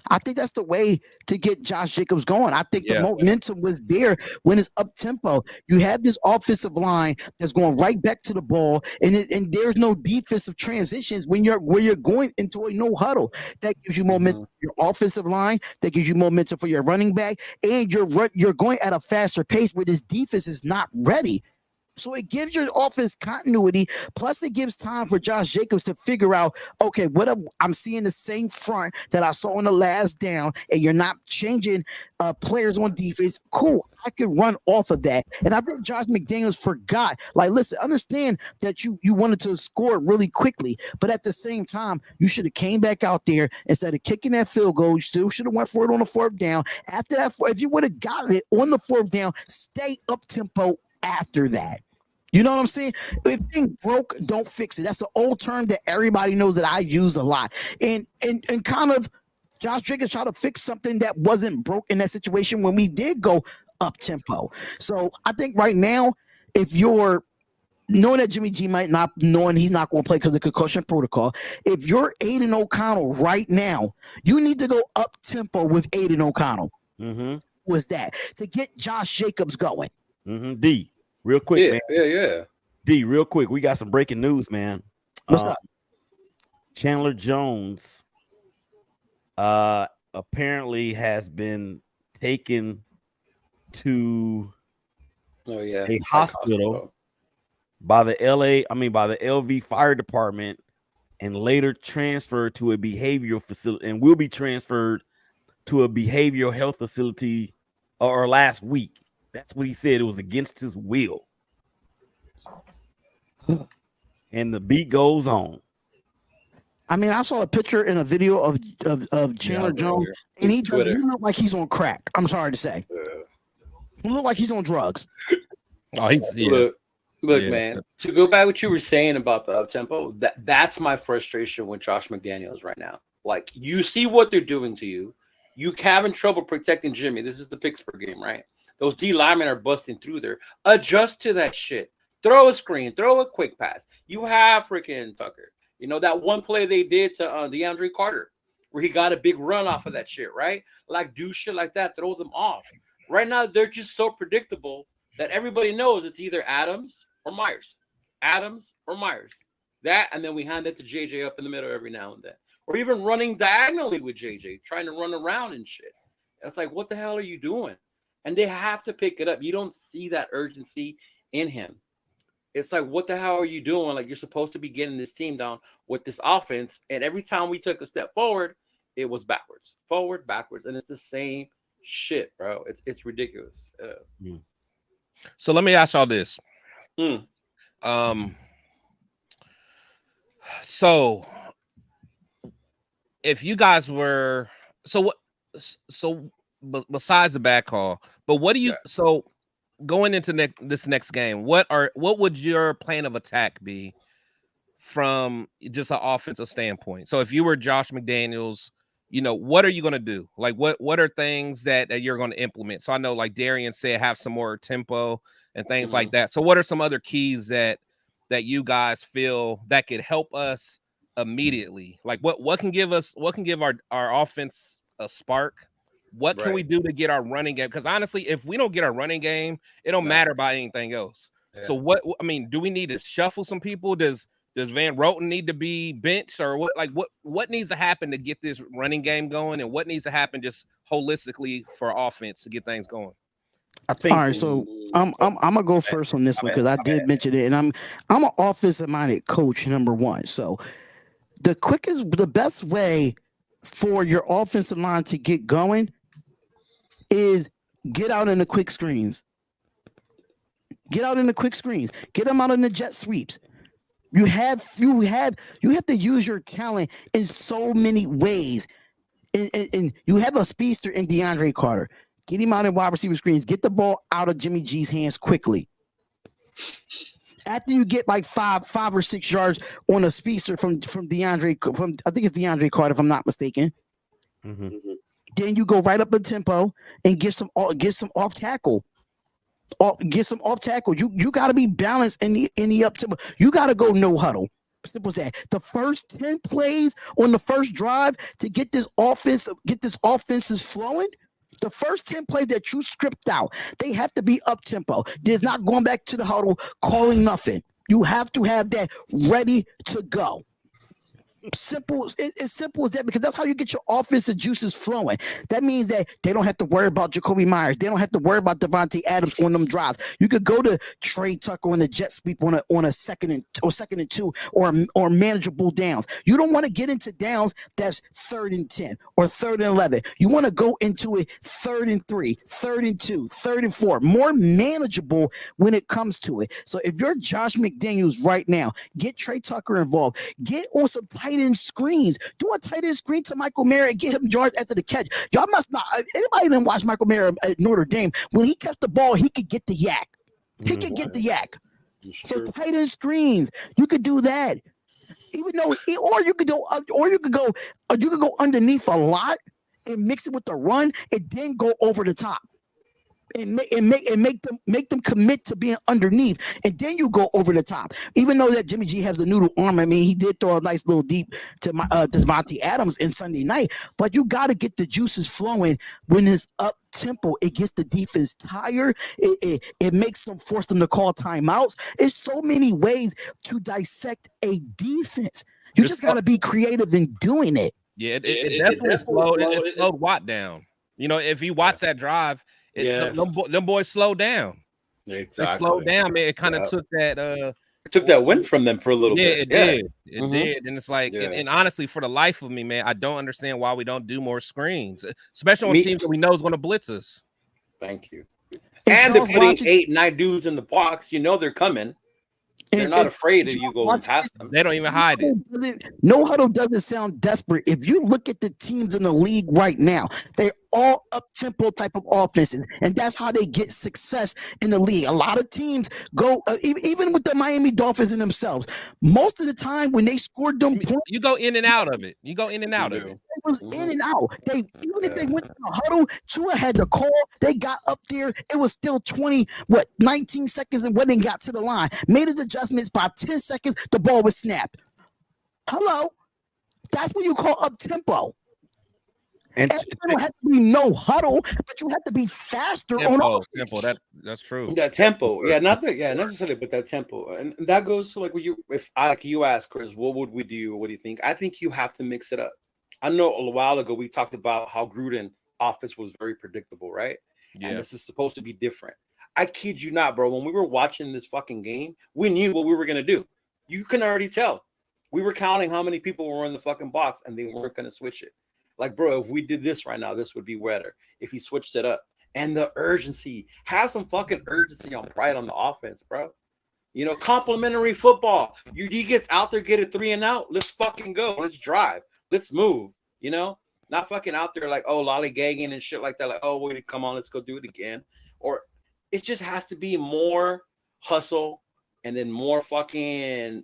I think that's the way to get Josh Jacobs going. I think the momentum was there when it's up tempo. You have this offensive line that's going right back to the ball, and there's no defensive transitions when you're going into a no huddle. That gives you momentum. Your offensive line, that gives you momentum for your running back, and you're going at a faster pace where this defense is not ready. So it gives your offense continuity, plus it gives time for Josh Jacobs to figure out, okay, I'm seeing the same front that I saw in the last down, and you're not changing players on defense. Cool, I can run off of that. And I think Josh McDaniels forgot, like, listen, understand that you wanted to score really quickly, but at the same time, you should have came back out there instead of kicking that field goal. You still should have went for it on the fourth down. After that, if you would have gotten it on the fourth down, stay up tempo after that. You know what I'm saying? If thing broke, don't fix it. That's the old term that everybody knows that I use a lot. And kind of Josh Jacobs tried to fix something that wasn't broke in that situation when we did go up tempo. So I think right now, if you're knowing that Jimmy G might not, knowing he's not going to play because of the concussion protocol, if you're Aiden O'Connell right now, you need to go up tempo with Aiden O'Connell. Was that to get Josh Jacobs going? D, real quick, man. Yeah. D, real quick. We got some breaking news, man. What's up? Chandler Jones apparently has been taken to a hospital by the LV Fire Department and later transferred to a behavioral facility and will be transferred to a behavioral health facility or last week. That's what he said. It was against his will. And the beat goes on. I mean, I saw a picture and a video of Chandler Jones, and he look like he's on crack. I'm sorry to say. He look like he's on drugs. Oh, Look, man, to go back what you were saying about the up-tempo, that's my frustration with Josh McDaniels right now. Like, you see what they're doing to you. You having trouble protecting Jimmy. This is the Pittsburgh game, right? Those D linemen are busting through there. Adjust to that shit. Throw a screen. Throw a quick pass. You have freaking Tucker. You know, that one play they did to DeAndre Carter where he got a big run off of that shit, right? Like, do shit like that. Throw them off. Right now, they're just so predictable that everybody knows it's either Adams or Myers. Adams or Myers. That, and then we hand it to JJ up in the middle every now and then. Or even running diagonally with JJ, trying to run around and shit. It's like, what the hell are you doing? And they have to pick it up. You don't see that urgency in him. It's like, what the hell are you doing? Like, you're supposed to be getting this team down with this offense. And every time we took a step forward, it was backwards. Forward, backwards. And it's the same shit, bro. It's ridiculous. So let me ask y'all this. So if you guys were besides the bad call, but what do you so going into this next game, what would your plan of attack be from just an offensive standpoint? So if you were Josh McDaniels, you know, what are you going to do? Like, what are things that you're going to implement? So I know, like Darian said, have some more tempo and things like that. So what are some other keys that you guys feel that could help us immediately? Like what can give our offense a spark? What can we do to get our running game? Because honestly, if we don't get our running game, it don't matter about anything else. Yeah. So do we need to shuffle some people? Does Van Roten need to be benched, or what needs to happen to get this running game going, and what needs to happen just holistically for offense to get things going? I think. All right, so I'm gonna go first on this one because I did mention it, and I'm an offensive minded coach, number one. So the best way for your offensive line to get going is get out in the quick screens. Get out in the quick screens. Get them out in the jet sweeps. You have to use your talent in so many ways. And you have a speedster in DeAndre Carter. Get him out in wide receiver screens. Get the ball out of Jimmy G's hands quickly. After you get like five or 6 yards on a speedster from DeAndre, I think it's DeAndre Carter, if I'm not mistaken. Then you go right up the tempo and get some off tackle. Get some off tackle. You got to be balanced in the up tempo. You got to go no huddle. Simple as that. The first 10 plays on the first drive to get this offenses flowing. The first 10 plays that you script out, they have to be up tempo. There's not going back to the huddle, calling nothing. You have to have that ready to go. Simple. It's simple as that, because that's how you get your offensive juices flowing. That means that they don't have to worry about Jacoby Myers. They don't have to worry about Devontae Adams on them drives. You could go to Trey Tucker on the jet sweep on a second and 2 or manageable downs. You don't want to get into downs that's 3rd and 10 or 3rd and 11. You want to go into it 3rd and 3, 3rd and 2, 3rd and 4. More manageable when it comes to it. So if you're Josh McDaniels right now, get Trey Tucker involved. Get on some tight end screens. Do a tight end screen to Michael Mayer and get him yards after the catch. Y'all must not. Anybody didn't watch Michael Mayer at Notre Dame? When he catch the ball, he could get the yak. He could get the yak. So tight end screens, you could do that. Even though, or you could go underneath a lot and mix it with the run, and then go over the top. And make them commit to being underneath, and then you go over the top. Even though that Jimmy G has the noodle arm, I mean, he did throw a nice little deep to Devontae Adams in Sunday night. But you got to get the juices flowing when it's up tempo. It gets the defense tired. It makes them force them to call timeouts. It's so many ways to dissect a defense. You just got to be creative in doing it. Yeah, it definitely slowed Watt down. You know, if you watch that drive. Them boys slowed down. Exactly. They slowed down, man. It kind of took that. It took that win from them for a little bit. It did. It did. And it's like, and honestly, for the life of me, man, I don't understand why we don't do more screens, especially on teams that we know is going to blitz us. Thank you. And they're putting 8, 9 dudes in the box. You know they're coming. They're not afraid of you going past them. They don't even hide it. No huddle doesn't sound desperate. If you look at the teams in the league right now, they're all up-tempo type of offenses, and that's how they get success in the league. A lot of teams go, even with the Miami Dolphins in themselves, most of the time when they scored them points, you go in and out of it. You go in and out of it. It was in and out. Even if they went to the huddle, Tua had the call. They got up there. It was still 19 seconds, and when they got to the line, made his adjustments by 10 seconds, the ball was snapped. Hello, that's what you call up tempo. And you don't have to be no huddle, but you have to be faster on offense. Tempo. That's true. That tempo, not necessarily, but that tempo, and that goes to if you ask Chris, what would we do? What do you think? I think you have to mix it up. I know a while ago we talked about how Gruden offense was very predictable, right? Yeah. And this is supposed to be different. I kid you not, bro. When we were watching this fucking game, we knew what we were gonna do. You can already tell. We were counting how many people were in the fucking box, and they weren't gonna switch it. Like, bro, if we did this right now, this would be better. If he switched it up. And the urgency. Have some fucking urgency on pride on the offense, bro. You know, complimentary football. He gets out there, get a 3 and out. Let's fucking go. Let's drive. Let's move. You know? Not fucking out there like, oh, lollygagging and shit like that. Like, oh, wait, come on, let's go do it again. Or it just has to be more hustle and then more fucking,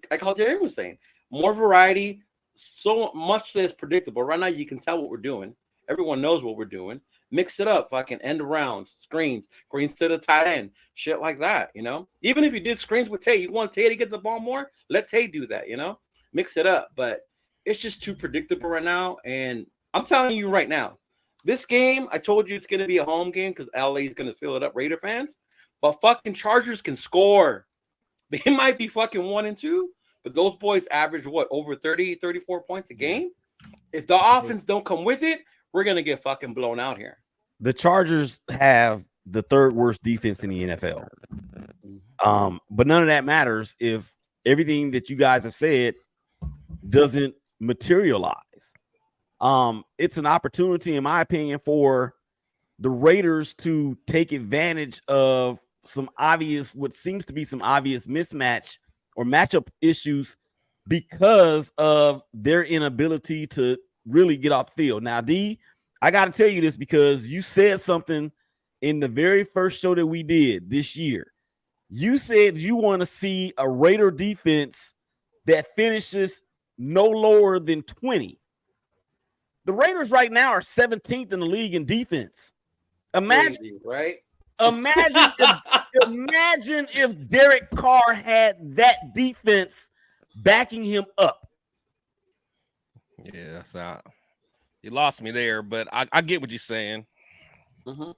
like how Jerry was saying, more variety, so much less predictable. Right now, you can tell what we're doing. Everyone knows what we're doing. Mix it up, fucking end arounds, screens to the tight end, shit like that, you know? Even if you did screens with Tay, you want Tay to get the ball more? Let Tay do that, you know? Mix it up. But it's just too predictable right now. And I'm telling you right now, this game, I told you it's going to be a home game because LA is going to fill it up, Raider fans. But fucking Chargers can score. They might be fucking 1-2. But those boys average over 30, 34 points a game. If the offense don't come with it, we're going to get fucking blown out here. The Chargers have the 3rd worst defense in the NFL. But none of that matters if everything that you guys have said doesn't materialize. It's an opportunity, in my opinion, for the Raiders to take advantage of what seems to be some obvious mismatch or matchup issues because of their inability to really get off the field. Now, D, I got to tell you this because you said something in the very first show that we did this year. You said you want to see a Raider defense that finishes no lower than 20. The Raiders right now are 17th in the league in defense. Imagine, crazy, right? Imagine if Derek Carr had that defense backing him up. Yeah, so you lost me there, but I get what you're saying. Mm-hmm.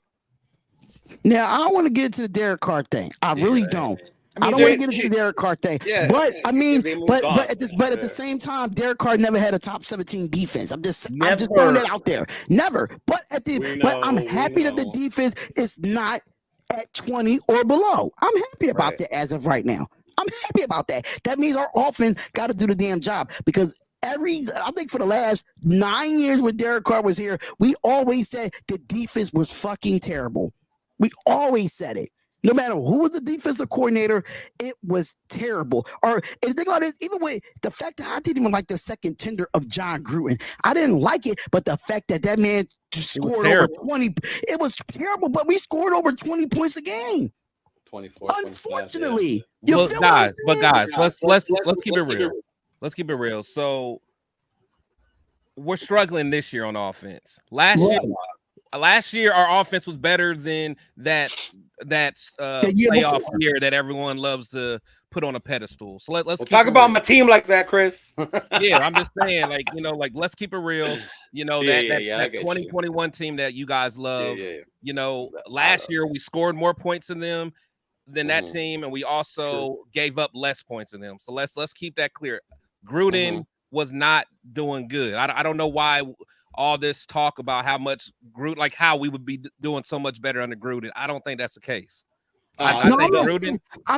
Now, I don't want to get into the Derek Carr thing. I really don't. I don't want to get into the Derek Carr thing. Yeah, but I mean, but on. at the same time, Derek Carr never had a top 17 defense. I'm just throwing that out there. Never. But I'm happy that the defense is not at 20 or below. I'm happy about that as of right now. I'm happy about that. That means our offense got to do the damn job because I think for the last 9 years when Derek Carr was here, we always said the defense was fucking terrible. We always said it. No matter who was the defensive coordinator, it was terrible. And the thing about it is, even with the fact that I didn't even like the second tender of John Gruden, I didn't like it, but the fact that man scored over 20, it was terrible, but we scored over 20 points a game. 24. Unfortunately. Guys, let's keep it real. Let's keep it real. So we're struggling this year on offense. Last year, our offense was better than that playoff year that everyone loves to put on a pedestal. So let's talk about my team like that, Chris. Yeah, I'm just saying, let's keep it real. That 2021 team that you guys love. Last year we scored more points than them than that team, and we also gave up less points than them. So let's keep that clear. Gruden was not doing good. I don't know why all this talk about how much Gruden, like how we would be doing so much better under Gruden. I don't think that's the case. I'm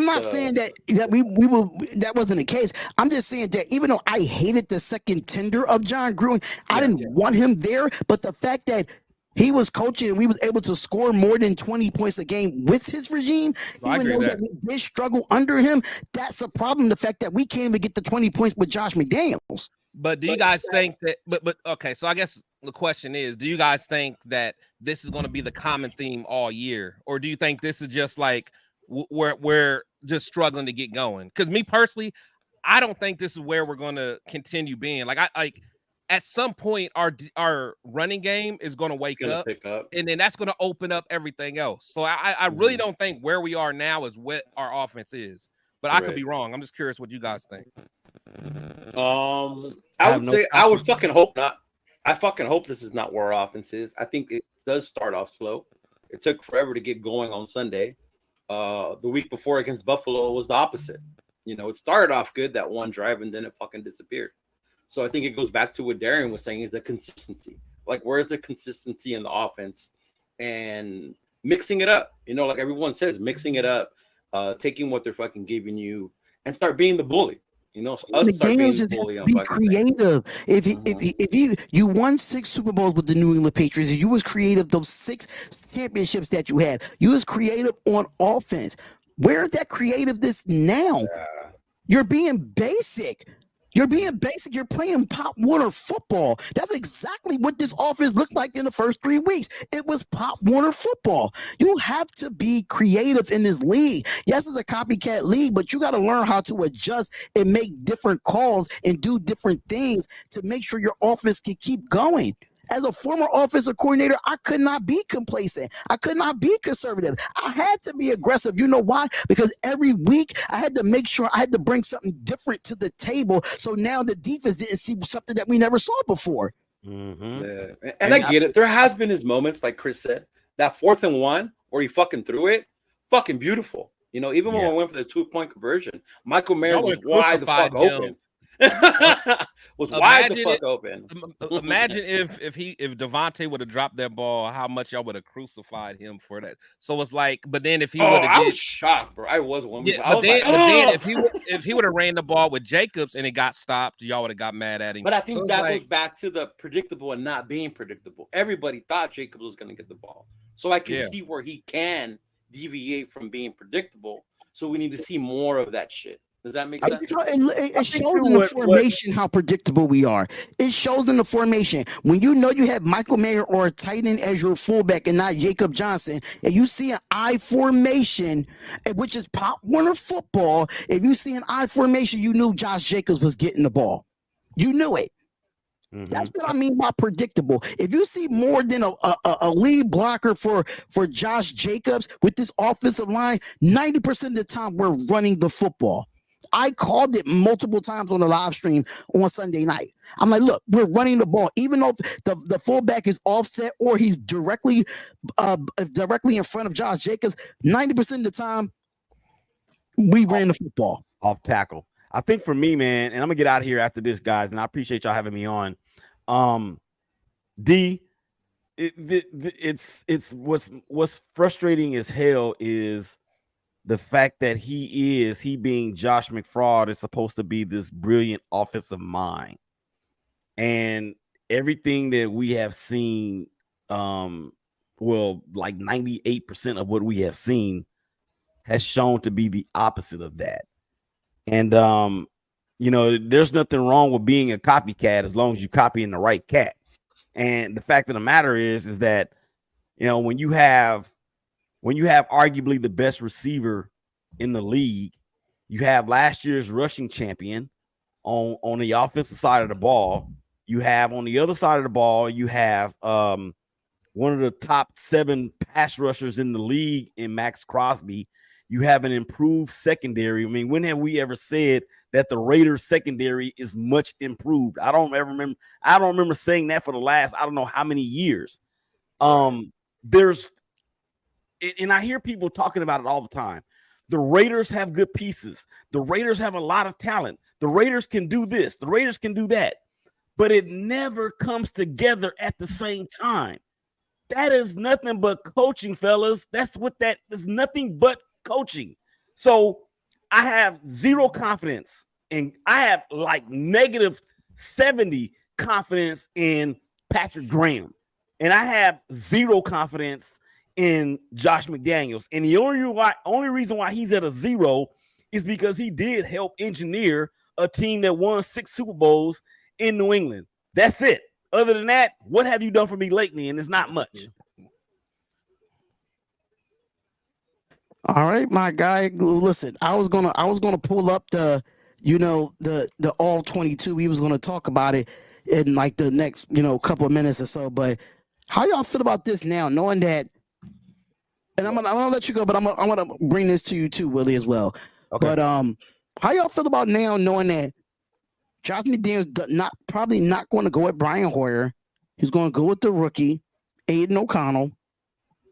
not saying that we will. That wasn't the case. I'm just saying that even though I hated the second tender of John Gruden, I didn't want him there. But the fact that he was coaching and we was able to score more than 20 points a game with his regime, even though that we did struggle under him, that's a problem. The fact that we can't even get the 20 points with Josh McDaniels. But do you guys think that? But okay, so I guess the question is: do you guys think that this is going to be the common theme all year, or do you think this is just like we're just struggling to get going? Because me personally, I don't think this is where we're going to continue being. At some point, our running game is going to pick up, and then that's going to open up everything else. So I really don't think where we are now is what our offense is. But I could be wrong. I'm just curious what you guys think. I would fucking hope not. I fucking hope this is not where our offense is. I think it does start off slow. It took forever to get going on Sunday. The week before against Buffalo was the opposite. It started off good, that one drive, and then it fucking disappeared. So I think it goes back to what Darian was saying, is the consistency. Like, where's the consistency in the offense and mixing it up? Like everyone says, mixing it up, taking what they're fucking giving you and start being the bully. The game just be creative. If you won 6 Super Bowls with the New England Patriots, you was creative. Those 6 championships that you had, you was creative on offense. Where's that creativeness now? Yeah. You're being basic. You're playing Pop Warner football. That's exactly what this offense looked like in the first 3 weeks. It was Pop Warner football. You have to be creative in this league. Yes, it's a copycat league, but you got to learn how to adjust and make different calls and do different things to make sure your offense can keep going. As a former offensive coordinator, I could not be complacent. I could not be conservative. I had to be aggressive. You know why? Because every week I had to make sure I had to bring something different to the table. So now the defense didn't see something that we never saw before. Yeah. And I get it. There has been his moments, like Chris said, that 4th and 1 where he fucking threw it, fucking beautiful. Even when we went for the 2-point conversion, Michael Mayer was wide the fuck open. Wide the fuck open. Imagine if Devontae would have dropped that ball, how much y'all would have crucified him for that. So it's like, but then if he would have, I was shocked, bro. I was one. Yeah, but then if he would have ran the ball with Jacobs and it got stopped, y'all would have got mad at him. But I think that goes back to the predictable and not being predictable. Everybody thought Jacobs was going to get the ball, so I can see where he can deviate from being predictable. So we need to see more of that shit. Does that make sense? It shows in the formation how predictable we are. It shows in the formation. When you have Michael Mayer or a tight end as your fullback and not Jacob Johnson, and you see an I formation, which is Pop Warner football, if you see an I formation, you knew Josh Jacobs was getting the ball. You knew it. That's what I mean by predictable. If you see more than a lead blocker for Josh Jacobs with this offensive line, 90% of the time we're running the football. I called it multiple times on the live stream on Sunday night. I'm like, look, we're running the ball, even though the fullback is offset or he's directly in front of Josh Jacobs. 90% of the time, we ran the football off tackle. I think for me, man, and I'm gonna get out of here after this, guys, and I appreciate y'all having me on. It's what's frustrating as hell is the fact that he being Josh McFraud is supposed to be this brilliant offensive mind, and everything that we have seen, like 98% of what we have seen has shown to be the opposite of that. And there's nothing wrong with being a copycat as long as you're copying the right cat. And the fact of the matter is that when you have arguably the best receiver in the league, you have last year's rushing champion on the offensive side of the ball. You have on the other side of the ball, you have one of the top 7 pass rushers in the league in Max Crosby. You have an improved secondary. I mean, when have we ever said that the Raiders secondary is much improved? I don't remember saying that for the last, I don't know how many years. And I hear people talking about it all the time. The Raiders have good pieces. The Raiders have a lot of talent. The Raiders can do this. The Raiders can do that. But it never comes together at the same time. That is nothing but coaching, fellas. That's what that is, nothing but coaching. So I have zero confidence, and I have like negative 70 confidence in Patrick Graham, and I have zero confidence in Josh McDaniels. And the only reason why he's at a 0 is because he did help engineer a team that won 6 Super Bowls in New England. That's it. Other than that, what have you done for me lately? And it's not much. All right, my guy. Listen, I was gonna pull up the all 22. We was gonna talk about it in like the next couple of minutes or so. But how y'all feel about this now, knowing that? And I'm gonna let you go, but I'm gonna bring this to you too, Willie, as well. Okay. But how y'all feel about now, knowing that Josh McDaniels probably not going to go with Brian Hoyer? He's going to go with the rookie Aiden O'Connell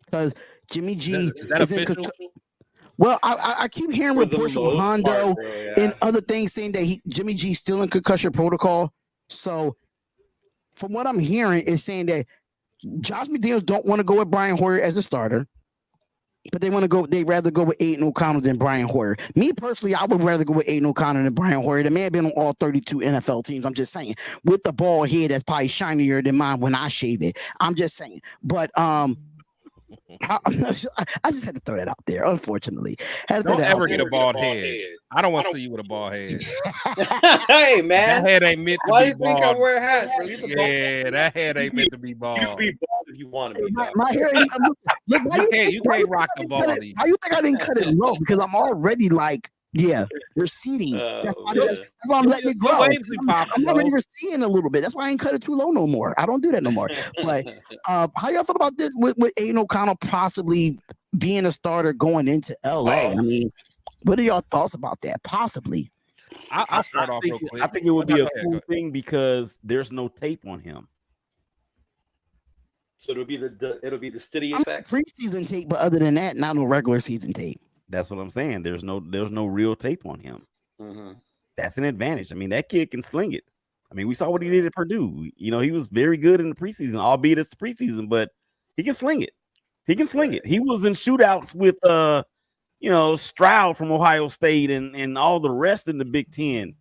because Jimmy G is that official? Well, I keep hearing reports from Hondo and other things saying that Jimmy G's still in concussion protocol. So, from what I'm hearing, is saying that Josh McDaniels don't want to go with Brian Hoyer as a starter, but they'd rather go with Aiden O'Connell than Brian Hoyer. Me personally, I would rather go with Aiden O'Connell than Brian Hoyer. The man been on all 32 NFL teams. I'm just saying, with the ball head that's probably shinier than mine when I shave it. I'm just saying, but I just had to throw that out there. Unfortunately, don't ever get a bald head. I don't want to see you with a bald head. Hey man, that head ain't meant to Why be do you think bald. I wear hats? Yeah, that head ain't meant to be bald. You be bald if you want to be. My hair. You can't rock the baldy. How you think I didn't cut it low? Because I'm already receding. That's why I'm letting it grow. I'm already receding a little bit. That's why I ain't cut it too low no more. I don't do that no more. But how y'all feel about this with Aiden O'Connell possibly being a starter going into LA? I mean, what are y'all thoughts about that? Possibly. I'll start off real quick. I think it would be a cool thing because there's no tape on him. So it'll be the steady effect. Preseason tape, but other than that, not no regular season tape. That's what I'm saying. There's no real tape on him. Mm-hmm. That's an advantage. I mean, that kid can sling it. I mean, we saw what he did at Purdue. He was very good in the preseason, albeit it's the preseason, but he can sling it. He can sling it. He was in shootouts with Stroud from Ohio State and all the rest in the Big Ten.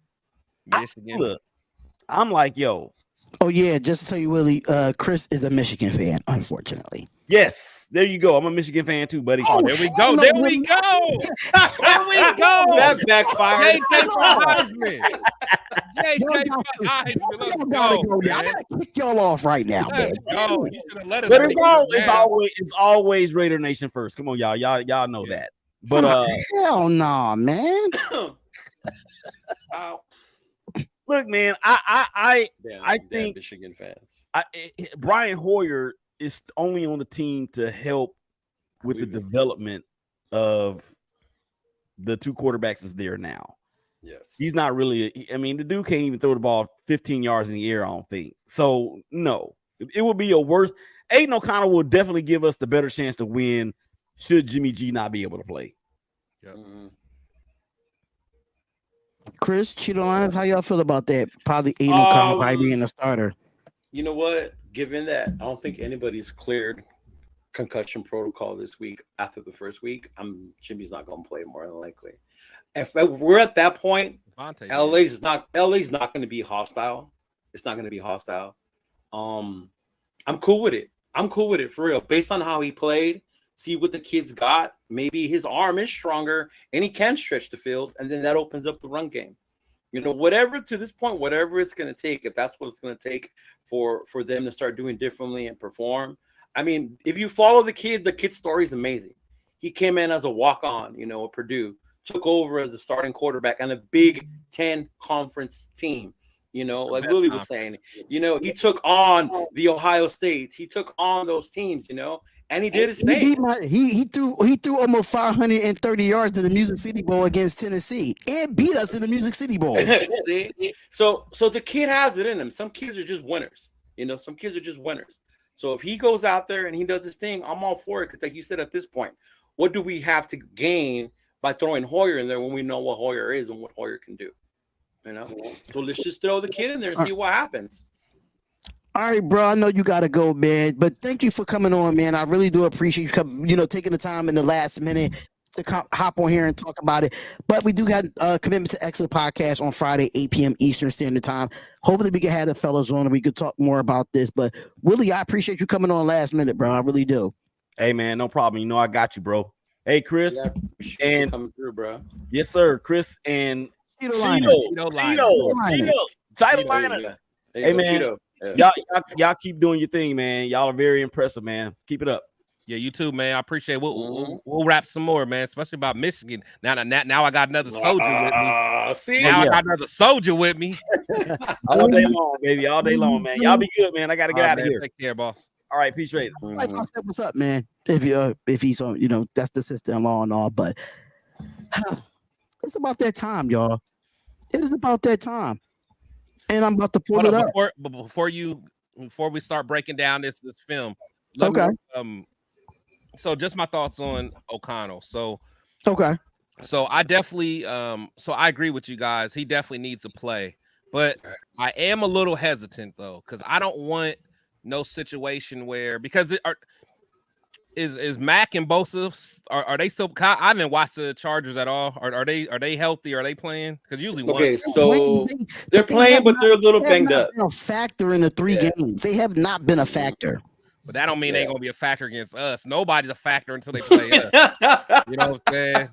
Michigan. I'm like, yo. Oh yeah, just to tell you, Willie, Chris is a Michigan fan, unfortunately. Yes, there you go. I'm a Michigan fan too, buddy. Oh, there we go. There we go. There we go. That backfired. JJ Heisman. JJ Heisman. Let's go. I gotta kick y'all off right now, man. Go. You should have let us. But it's always Raider Nation first. Come on, y'all. Y'all know that. But hell no, man. Look, man, I think Michigan fans. Brian Hoyer is only on the team to help with the development of the 2 quarterbacks is there now. Yes. He's not really. I mean, the dude can't even throw the ball 15 yards in the air, I don't think. So, no. It would be a worse. Aiden O'Connell will definitely give us the better chance to win should Jimmy G not be able to play. Yep. Chris, Cheeto Lions, how y'all feel about that? Probably Aiden O'Connell probably being a starter. You know what? Given that I don't think anybody's cleared concussion protocol this week after the first week, Jimmy's not going to play more than likely. If we're at that point, LA's not going to be hostile. It's not going to be hostile. I'm cool with it. I'm cool with it for real. Based on how he played, see what the kid's got. Maybe his arm is stronger and he can stretch the field, and then that opens up the run game. You know, whatever to this point, whatever it's going to take, if that's what it's going to take for them to start doing differently and perform. I mean, if you follow the kid's story is amazing. He came in as a walk-on, you know, at Purdue, took over as the starting quarterback on a Big Ten conference team. You know, like Willie was saying, you know, he took on the Ohio States. He took on those teams, you know, and he did his thing. He threw almost 530 yards in the Music City Bowl against Tennessee and beat us in the Music City Bowl. See? So the kid has it in him. Some kids are just winners. You know, some kids are just winners. So if he goes out there and he does his thing, I'm all for it. Because like you said, at this point, what do we have to gain by throwing Hoyer in there when we know what Hoyer is and what Hoyer can do? You know, so let's just throw the kid in there and see what happens. All right, bro. I know you gotta go, man. But thank you for coming on, man. I really do appreciate you taking the time in the last minute to hop on here and talk about it. But we do have a Commitment to Excellence podcast on Friday, 8 p.m. Eastern Standard Time. Hopefully we can have the fellas on and we could talk more about this. But Willie, I appreciate you coming on last minute, bro. I really do. Hey, man, no problem. You know I got you, bro. Hey, Chris, and coming through, bro. Yes, sir. Chris and Cheeto. Hey, man. Y'all keep doing your thing, man. Y'all are very impressive, man. Keep it up. Yeah, you too, man. I appreciate it. We'll wrap some more, man, especially about Michigan. Now I got another soldier with me. I got another soldier with me. All day long, baby. All day long, man. Y'all be good, man. I got to get out of here. Take care, boss. All right, appreciate it. What's up, man? If he's on, that's the sister-in-law and all, but it's about that time, y'all. It is about that time. And I'm about to pull it up. Before we start breaking down this film. Okay. So just my thoughts on O'Connell. So I definitely so I agree with you guys. He definitely needs to play. But I am a little hesitant though, because I don't want no situation where is Mac and Bosa are they still? I haven't watched the Chargers at all. Are they healthy? Are they playing? Because usually they're playing, but they're a little banged up. A factor in the 3 games. They have not been a factor. But that don't mean they ain't gonna be a factor against us. Nobody's a factor until they play us. You know what I'm saying?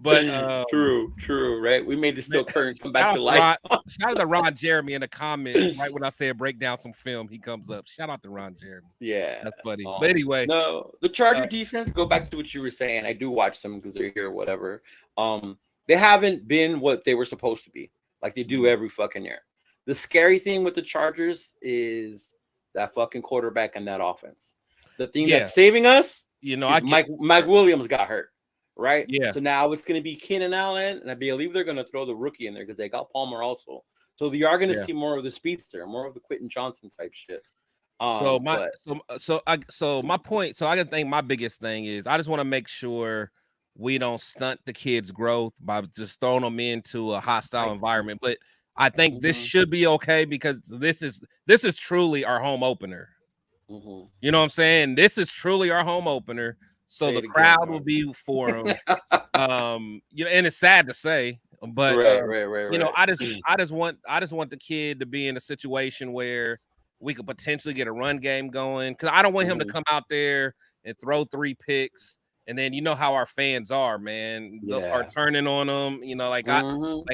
But true, right? We made this still current come back to life. Shout out to Ron Jeremy in the comments. Right when I said break down some film, he comes up. Shout out to Ron Jeremy. Yeah, that's funny. But anyway, no, the Charger defense. Go back to what you were saying. I do watch them because they're here or whatever. They haven't been what they were supposed to be, like they do every fucking year. The scary thing with the Chargers is that fucking quarterback and that offense. The thing that's saving us, Mike Williams got hurt. Right. Yeah. So now it's going to be Keenan Allen, and I believe they're going to throw the rookie in there because they got Palmer also. So you are going to see more of the speedster, more of the Quentin Johnson type shit. So my point. So I think my biggest thing is I just want to make sure we don't stunt the kids' growth by just throwing them into a hostile environment. But I think this should be okay because this is truly our home opener. You know what I'm saying? This is truly our home opener. So the crowd will be for him. And it's sad to say, but right. I just want the kid to be in a situation where we could potentially get a run game going. Because I don't want him to come out there and throw 3 picks, and then you know how our fans are, man. They'll start turning on them.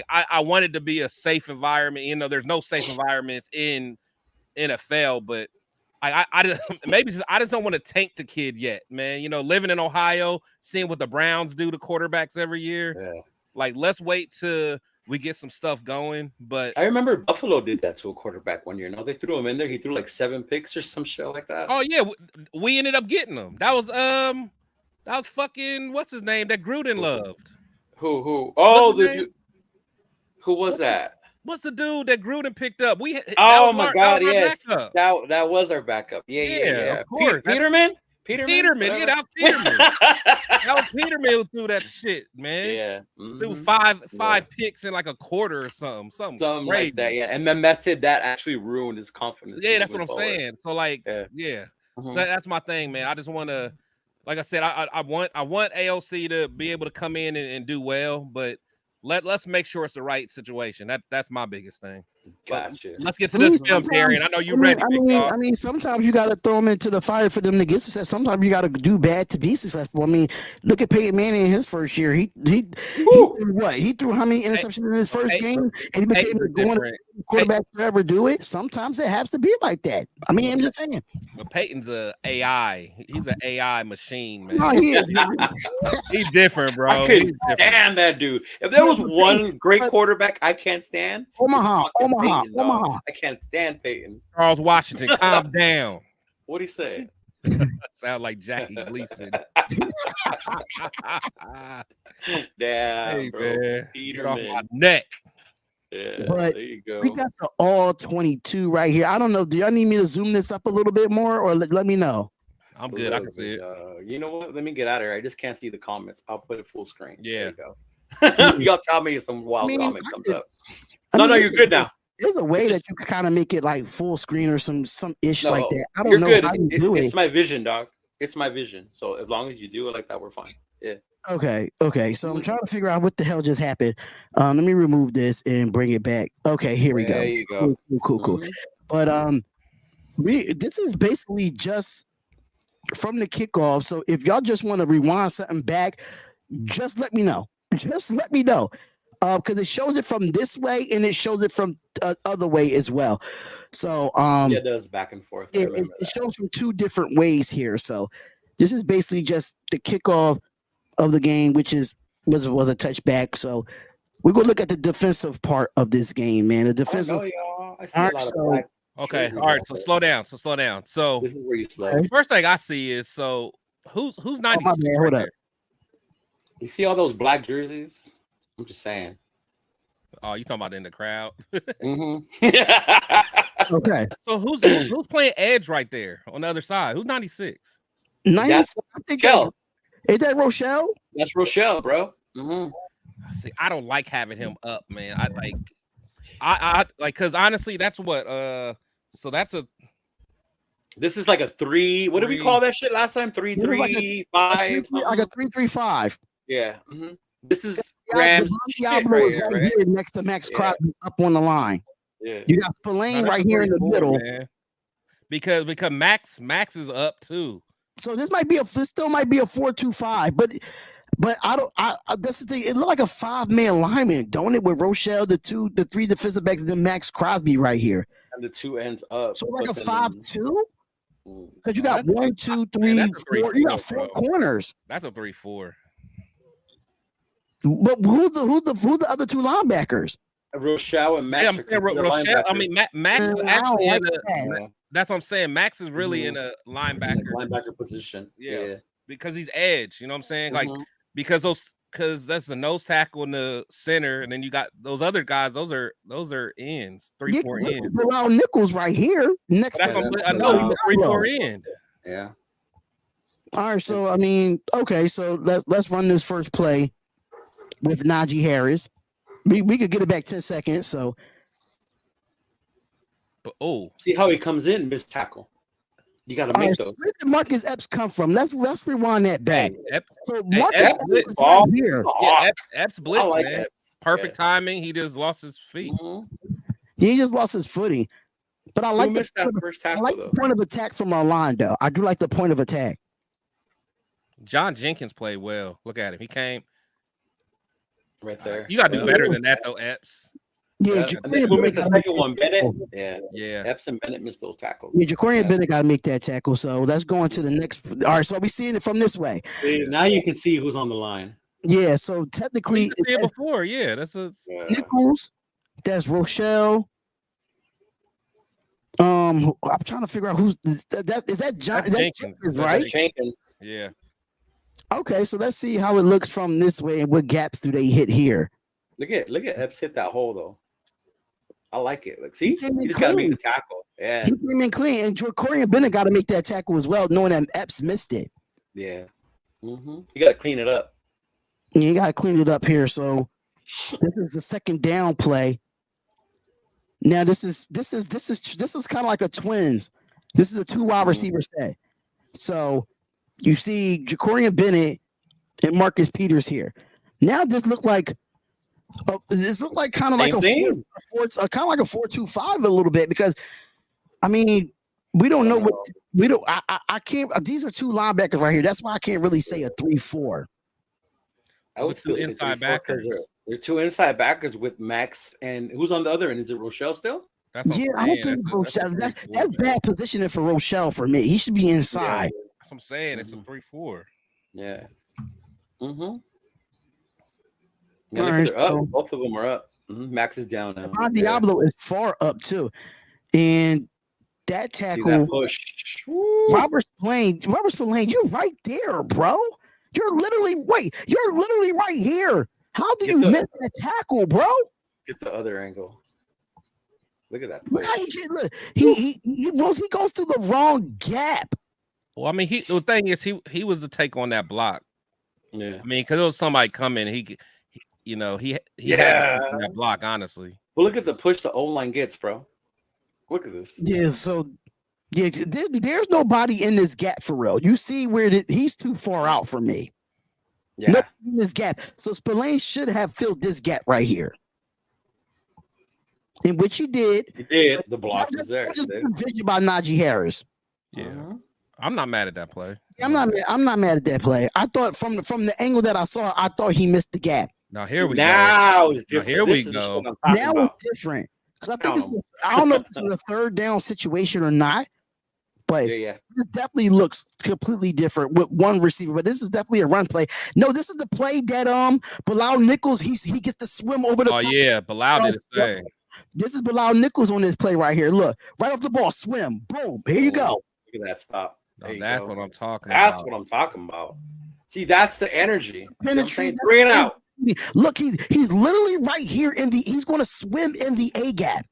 I want it to be a safe environment. There's no safe environments in NFL, but I just don't want to tank the kid yet, man. Living in Ohio, seeing what the Browns do to quarterbacks every year. Yeah. Like, let's wait till we get some stuff going. But I remember Buffalo did that to a quarterback one year. They threw him in there. He threw like 7 picks or some shit like that. Oh yeah, we ended up getting him. That was fucking what's his name that Gruden loved. Who? Oh, Who was that? What's the dude that Gruden picked up? Oh my God! that was our Yes, backup. that was our backup. Yeah. Of course. Peterman. Yeah, that was Peterman. That was Peterman who threw that shit, man. Yeah, threw five picks in like a quarter or something crazy. Like that. Yeah, and then that's it. That actually ruined his confidence. Yeah, that's what I'm saying. So like, yeah. So that's my thing, man. I just want to, like I said, I want AOC to be able to come in and do well, but let's make sure it's the right situation. That's my biggest thing. Gotcha. Let's get to this film, Terry. I know you're ready. I mean, sometimes you got to throw them into the fire for them to get success. Sometimes you got to do bad to be successful. I mean, look at Peyton Manning in his first year. He threw what? He threw how many interceptions in his first game, and he became the going quarterback to ever do it. Sometimes it has to be like that. I mean, I'm just saying. But Peyton's a AI. He's an AI machine, man. No, he is. He's different, bro. I couldn't stand that dude. If there was one great quarterback I can't stand, Omaha. I can't stand Peyton. Charles Washington, calm down. What'd he say? Sound like Jackie Gleason. Damn, hey, bro. Man. Peter, Get off man. my neck. Yeah, but there you go. We got the all 22 right here. I don't know. Do y'all need me to zoom this up a little bit more, or let me know? I'm good. I can see it. You know what? Let me get out of here. I just can't see the comments. I'll put it full screen. Yeah. There you go. Y'all tell me some wild comment comes up. No, you're good now. There's a way that you can kind of make it like full screen or some ish like that. I don't know good. how you do it. It's my vision, dog. It's my vision. So as long as you do it like that, we're fine. Yeah. Okay. So I'm trying to figure out what the hell just happened. Let me remove this and bring it back. Okay, here we go. There you go. Cool. But this is basically just from the kickoff. So if y'all just want to rewind something back, just let me know. Because it shows it from this way and it shows it from other way as well. So it does back and forth. It shows from two different ways here. So this is basically just the kickoff of the game, which was a touchback. So we're gonna look at the defensive part of this game, man. The defensive. I see a lot of black. Okay, all right. So slow down. So this is where you slow. The first thing I see is who's 96? Hold up. You see all those black jerseys? I'm just saying. Oh, you talking about in the crowd? Okay. So who's playing edge right there on the other side? Who's 96? 96. I think is that Rochelle? That's Rochelle, bro. See, I don't like having him up, man. I like because honestly, that's what. So that's a. This is like a 3. What did we call that shit last time? 3-3-5. Like a 3-3-5. Yeah. This is Graham's shit right here, right? Next to Max Crosby up on the line. Yeah. You got Spillane right here in the middle. Man. Because Max is up too. So this still might be a 4-2-5, but that's the thing. It looked like a 5-man alignment, don't it? With Rochelle, the 3 defensive backs, and then Max Crosby right here. And the 2 ends up. So like a 5-2? Because you got 1, 2, 3, 4. You got 4 corners. That's a 3-4. But who's the other 2 linebackers? Rochelle and Max. Yeah, I'm saying Rochelle. I mean, Max is actually that's what I'm saying. Max is really in a linebacker position. Yeah, because he's edge. You know what I'm saying? Like because that's the nose tackle in the center, and then you got those other guys. Those are ends, 3-4 ends. Bilal Nichols right here next to him. I know he's a 3-4 end. Yeah. All right, so I mean, okay, so let's run this first play with Najee Harris. We could get it back 10 seconds. So, but see how he comes in, missed tackle. You got to make those. Where did Marcus Epps come from? Let's rewind that back. So Marcus Epps right here. Yeah, Epps blitz, like man. Epps. Perfect timing. He just lost his feet. He just lost his footing. But I like that first tackle. I like the point of attack from Orlando. I do like the point of attack. John Jenkins played well. Look at him. He came right there. You got to do better than that, though, Epps. Yeah, who missed the second one? Bennett. Yeah. Epps and Bennett missed those tackles. Yeah, Jacorian Bennett got to make that tackle. So let's go into the next. All right, so we seeing it from this way. Now you can see who's on the line. Yeah, so technically, you see it before. Yeah, that's Nichols. That's Rochelle. I'm trying to figure out who's that. Is that John? That's Jenkins, right? Jenkins. Yeah. Okay, so let's see how it looks from this way and what gaps do they hit here. Look at Epps hit that hole though. I like it. Like, see, came in you just gotta make clean. the tackle. Yeah, He came in clean, and Jacorian Bennett got to make that tackle as well, knowing that Epps missed it. yeah. You got to clean it up. And you got to clean it up here. So this is the second down play. Now this is kind of like a twins. This is a 2 wide receiver set. So you see Jacorian Bennett and Marcus Peters here. Now this look like kind of like a 4-2-5 a little bit, because I mean we don't know what we don't. I can't. These are 2 linebackers right here. That's why I can't really say a 3-4. I would still say inside backers. They're 2 inside backers with Max, and who's on the other end? Is it Rochelle still? I don't think Rochelle. That's bad positioning for Rochelle for me. He should be inside. Yeah, that's what I'm saying. It's a 3-4. Yeah. All right, they're up. Both of them are up. Max is down now. Diablo is far up too, and that tackle. That push. Robert Spillane, you're right there, bro. You're literally right here. How do you miss that tackle, bro? Get the other angle. Look at that. Look, he goes through the wrong gap. Well, I mean, the thing is, he was the take on that block. Yeah, I mean, because there was somebody coming, he had that block. Honestly, well, look at the push the O-line gets, bro. Look at this. Yeah, so there's nobody in this gap for real. You see where he's too far out for me. Yeah, nobody in this gap. So Spillane should have filled this gap right here, in which he did. He did. The block was there. Just vision by Najee Harris. Yeah. I'm not mad at that play. I'm not mad at that play. I thought from the angle that I saw, I thought he missed the gap. Now here we go. It's different. Here we go. Now it's different. Because I think I don't know if this is a 3rd down situation or not, but this definitely looks completely different with one receiver. But this is definitely a run play. No, this is the play that Bilal Nichols, he gets to swim over the top. Oh yeah, Bilal did his thing. This is Bilal Nichols on this play right here. Look, right off the ball, swim, boom. Here you go. Look at that stop. That's what I'm talking about. That's what I'm talking about. See, that's the energy. Penetrate. 3 and out. Look, he's literally right here he's going to swim in the A gap.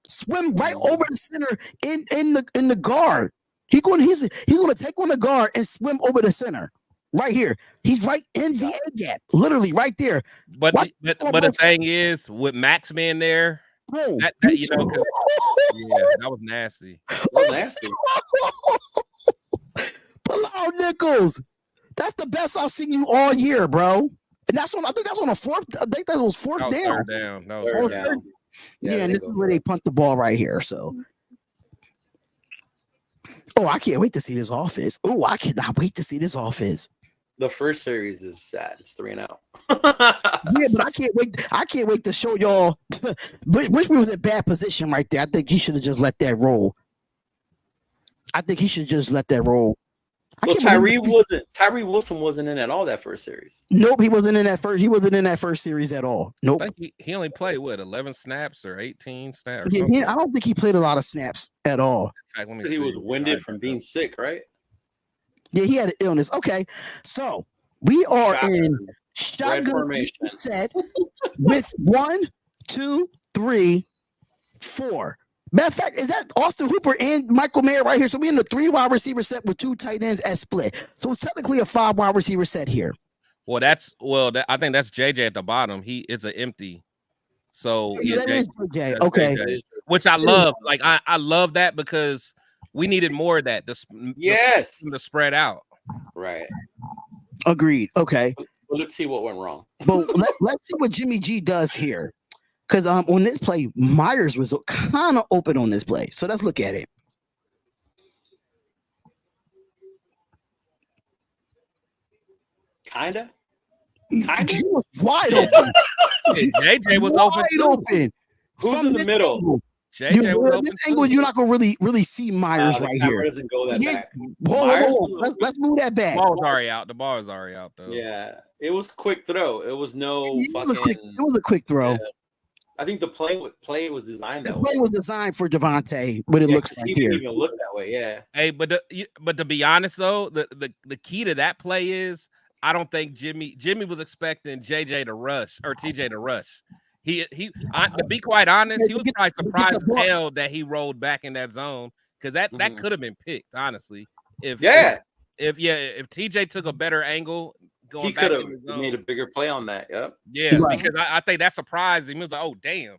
Swim right over the center in the guard. He's going to take on the guard and swim over the center. Right here. He's right in the A gap. Literally right there. But the thing is, with Max being there, that that was nasty. Bilal Nichols. That's the best I've seen you all year, bro. And I think that's on a 4th. I think that was 4th down. 3rd down. That was 3rd down. Yeah, and this is where they punt the ball right here. So, I can't wait to see this offense. Oh, I cannot wait to see this offense. The first series is sad. It's 3 and out. Yeah, but I can't wait. I can't wait to show y'all. Which was in bad position right there. I think he should have just let that roll. Well, Tyree Wilson wasn't in at all that first series. Nope, he wasn't in that first. He wasn't in that first series at all. Nope. I think he only played 11 snaps or 18 snaps. Yeah, I don't think he played a lot of snaps at all. In fact, he was winded from being sick, right? Yeah, he had an illness. Okay, so we are in shotgun set with 1, 2, 3, 4. Matter of fact, is that Austin Hooper and Michael Mayer right here? So we're in the 3 wide receiver set with 2 tight ends at split. So it's technically a 5 wide receiver set here. Well, I think that's JJ at the bottom. It's an empty. So that is JJ. Okay. JJ, which I love. Like I love that because we needed more of that. To spread out. Right. Agreed. Okay. Well, let's see what went wrong. But let's see what Jimmy G does here. Because on this play, Myers was kind of open on this play. So let's look at it. Kinda. He was wide open. JJ was open. Who's in the middle? Angle, JJ was open. This angle, you're not gonna really see Myers right here. Doesn't go that back. Whoa. Let's move that back. The ball was already out though. Yeah, it was a quick throw. It was it was a quick throw. Yeah. I think the play was designed that way. The play was designed for Devontae, but it looks like he didn't even look that way. Yeah. Hey, but to be honest though, the key to that play is I don't think Jimmy was expecting JJ to rush or TJ to rush. To be quite honest, he was probably surprised as hell that he rolled back in that zone because that could have been picked, honestly. If TJ took a better angle going, he could have made a bigger play on that. Yep. Yeah, right. Because I think that surprised him. He was like, oh damn.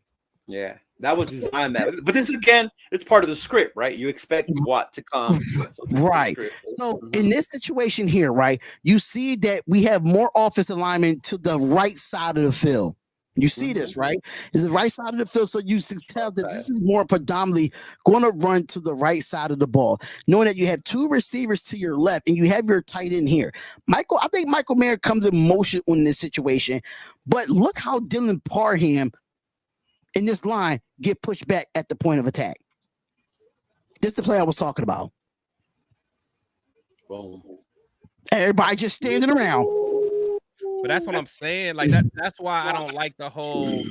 Yeah, that was designed that. But this again, it's part of the script, right? You expect Watt to come. So right. So in this situation here, right, you see that we have more offensive alignment to the right side of the field. You see this, right? It's the right side of the field, so you can tell that this is more predominantly going to run to the right side of the ball, knowing that you have two receivers to your left and you have your tight end here. I think Michael Mayer comes in motion in this situation, but look how Dylan Parham in this line get pushed back at the point of attack. This is the play I was talking about. Boom. Everybody just standing around. But that's what I'm saying. Like that's why I don't like the whole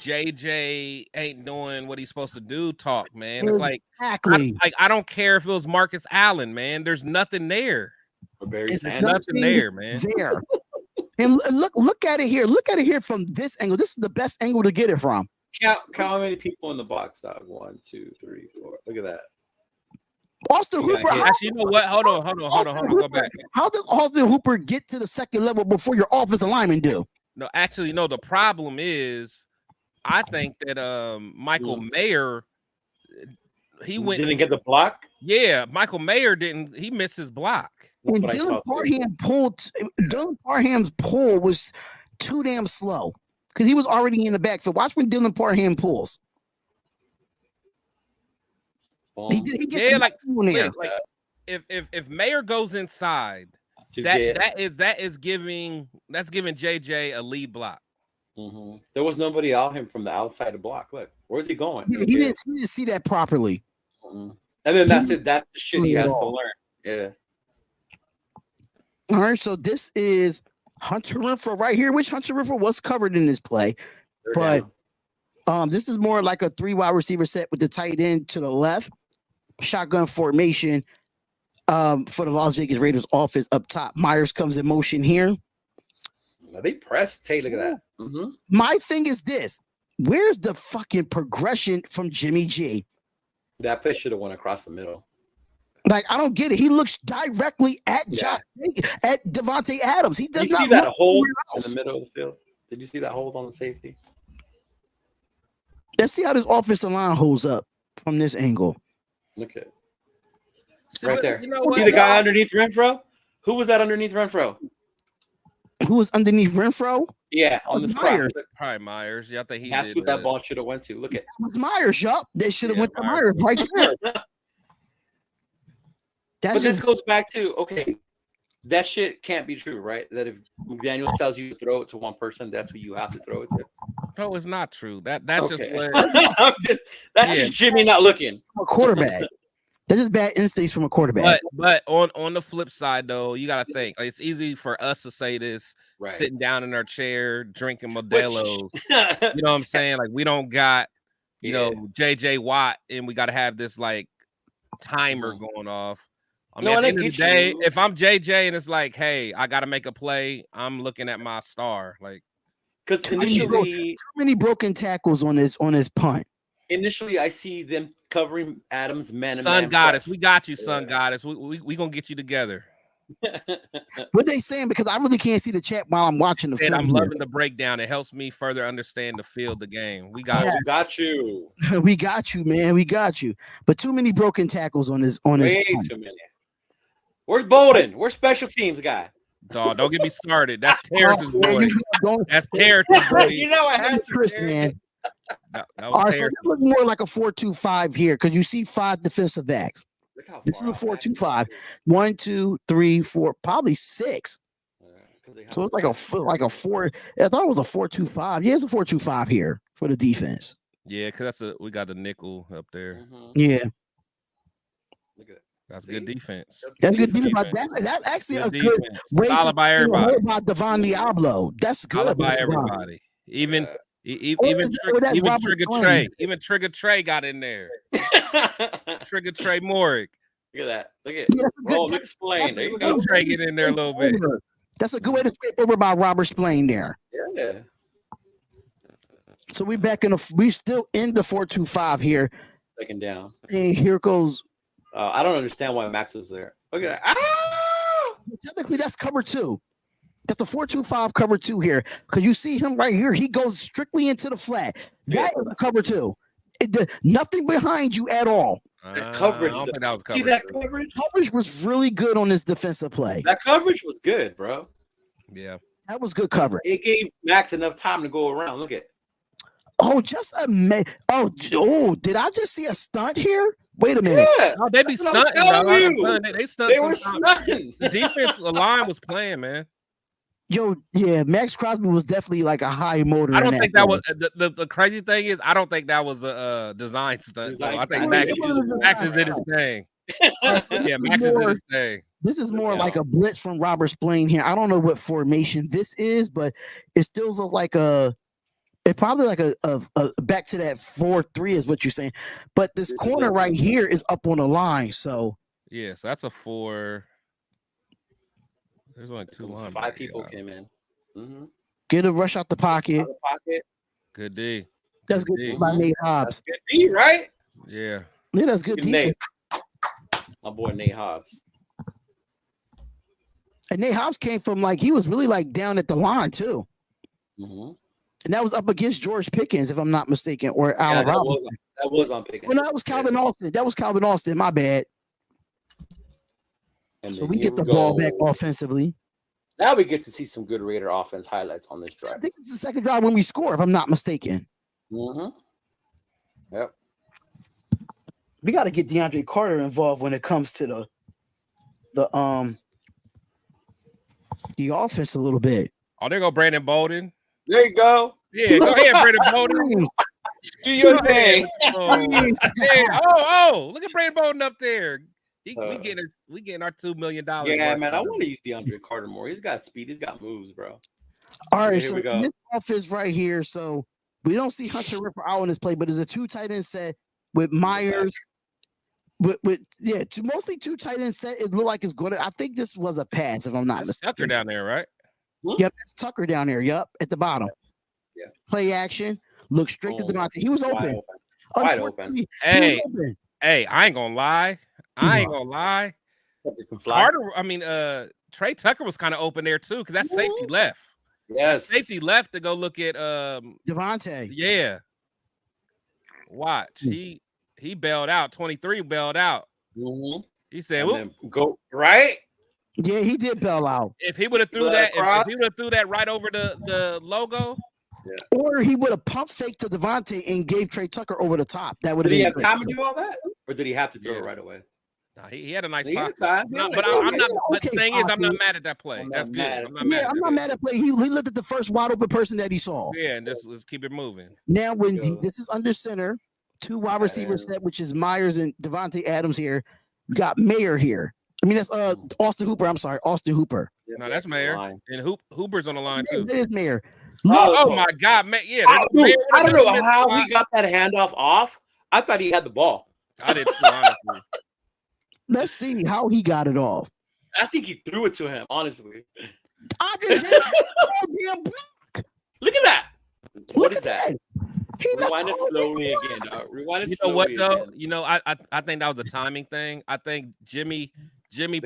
JJ ain't doing what he's supposed to do talk, man. It's exactly like I don't care if it was Marcus Allen, man. There's nothing there. There's nothing there, man. There. And look at it here. Look at it here from this angle. This is the best angle to get it from. Count how many people in the box. That was 1, 2, 3, 4. Look at that. Austin Hooper. Actually, you know what? Hold on. Go back. How does Austin Hooper get to the second level before your offensive lineman do? No, actually, no. The problem is, I think that Michael Mayer, didn't get the block. Yeah, Michael Mayer didn't. He missed his block. And Dylan Parham's pull was too damn slow because he was already in the backfield. Watch when Dylan Parham pulls. He gets if Mayer goes inside, that is giving JJ a lead block. Mm-hmm. There was nobody out him from the outside of block. Look, where's he going? Yeah, he didn't see that properly. Mm-hmm. And then that's it. That's the shit he has to learn. Yeah. All right, so this is Hunter Renfrow right here, which Hunter Renfrow was covered in this play, but this is more like a 3 wide receiver set with the tight end to the left, shotgun formation for the Las Vegas Raiders offense up top. Myers comes in motion here. Now they press. Take look at that. Mm-hmm. My thing is this: where's the fucking progression from Jimmy G? That play should have went across the middle. Like, I don't get it. He looks directly at at Devontae Adams. He does not see that hold in the middle of the field. Did you see that hold on the safety? Let's see how this offensive line holds up from this angle. Look at it. Right there. You know see the guy underneath Renfrow? Who was that underneath Renfrow? Who was underneath Renfrow? Yeah, on this Myers. Probably Myers. Yeah, I think that's what that ball should have went to. Look at it. Was Myers, yup. They should have went to Myers right there. But this goes back to, okay, that shit can't be true, right? That if McDaniels tells you to throw it to one person, that's who you have to throw it to. No, it's not true. That's okay. That's just Jimmy not looking. A quarterback. That's just bad instincts from a quarterback. But on the flip side, though, you got to think. Like, it's easy for us to say this, sitting down in our chair, drinking Modelo's. You know what I'm saying? Like, we don't got, you know, JJ Watt, and we got to have this, like, timer going off. I mean, at the end of the day, if I'm JJ and it's like, hey, I got to make a play, I'm looking at my star. Like, because initially, too many broken tackles on his punt. Initially, I see them covering Adams man. Son Goddess, we got you, Son Goddess. We gonna get you together. What they saying? Because I really can't see the chat while I'm watching the film. I'm loving the breakdown. It helps me further understand the field, the game. We got you. We got you, man. We got you. But too many broken tackles on his Way too many. Where's Bolden? Where's special teams guy? Dog, don't get me started. That's Terrence's boy. That's Terrence's boy. You know I had to, Chris, man. All right, so that look more like a 4-2-5 here because you see 5 defensive backs. This is a 4-2-5. 1, 2, 3, 4, probably 6. So it's like a 4. I thought it was a 4-2-5. Yeah, it's a 4-2-5 here for the defense. Yeah, because we got the nickel up there. Mm-hmm. Yeah. Look at it. That's good defense. That's good defense. That's actually a good way to by everybody. About Devon Diablo. That's good. Solid by everybody. Even Trigger Trey. Even Trigger Trey got in there. Trigger Trey Morrick. Look at that. Look at it. Explain. There you go. Trey get in there a little bit. That's a good way to scrape over by Robert Splain there. Yeah. So we still in the 4-2-5 here. Second down. And here goes. I don't understand why Max is there. Okay. Technically, that's cover 2. That's the 4-2-5 cover 2 here. Because you see him right here. He goes strictly into the flat. That is a cover 2. Nothing behind you at all. The coverage. I don't think that was See that coverage? Coverage was really good on this defensive play. That coverage was good, bro. Yeah. That was good coverage. It gave Max enough time to go around. Look at. Oh, just a oh! Did I just see a stunt here? Wait a minute. Yeah. No, they be stunting. They stunt. They were stunting. The defense line was playing, man. Yo, yeah, Max Crosby was definitely like a high motor. I don't think that was the crazy thing is I don't think that was a design stunt. I think Max just did his thing. Yeah, Max just did his thing. This is more like a blitz from Robert Splain here. I don't know what formation this is, but it still looks like it probably like a back to that 4-3 is what you're saying. But this corner right here is up on the line, so yes, that's a 4. There's only 2 lines. 5 people came in. Mm-hmm. Get a rush out the pocket. Good D. That's good D by Nate Hobbs. That's good D, right? Yeah. Yeah, that's good D. Nate. My boy Nate Hobbs. And Nate Hobbs came from he was really down at the line too. Mm-hmm. And that was up against George Pickens, if I'm not mistaken, or Allen Robinson. That was on Pickens. Well, that was Calvin Austin. That was Calvin Austin. My bad. And so we get the ball back offensively. Now we get to see some good Raider offense highlights on this drive. I think it's the second drive when we score, if I'm not mistaken. Mm-hmm. Yep. We got to get DeAndre Carter involved when it comes to the offense a little bit. Oh, there go Brandon Bolden. There you go. Yeah, go ahead, Brandon Bolden. Do your thing. Look at Brandon Bolden up there. We getting our $2 million. Yeah, man. I want to use DeAndre Carter more. He's got speed. He's got moves, bro. All right, here so we go. This offense right here. So we don't see Hunter Ripper out on this play, but there's a 2 tight end set with Myers. Mostly 2 tight end set. It looked like it's going to. I think this was a pass, if I'm not mistaken. Tucker down there, right? Yep, that's Tucker down there. Yep, at the bottom. Yeah. Play action. Look straight to Devontae. He was open. Wide open. Hey, I ain't gonna lie. Trey Tucker was kind of open there too, because that safety left. Yes. Safety left to go look at Devontae. Yeah. Watch. He bailed out. 23 bailed out. Mm-hmm. He said, go right. Yeah, he did bail out. If he would have threw that, if he would have threw that right over the logo. Yeah. Or he would have pump faked to Devontae and gave Trey Tucker over the top. That would have been. Did he have time to do all that, or did he have to throw it right away? No, he had a nice pocket. I'm not. But the thing is, I'm not mad at that play. That's good. I'm not mad at play. He looked at the first wide open person that he saw. Yeah, and let's keep it moving. Now, this is under center, 2 wide receivers set, which is Myers and Devontae Adams here. We got Mayer here. I mean, that's Austin Hooper. I'm sorry, Austin Hooper. No, that's Mayer. And Hooper's on the line too. It is Mayer. Oh my God, man! Yeah, I don't know how he got that handoff off. I thought he had the ball. I did too, honestly. Let's see how he got it off. I think he threw it to him. Honestly, look at that. What is that? Rewind it slowly again, dog. Rewind it slowly. You know what though? Again. You know, I think that was a timing thing. I think Jimmy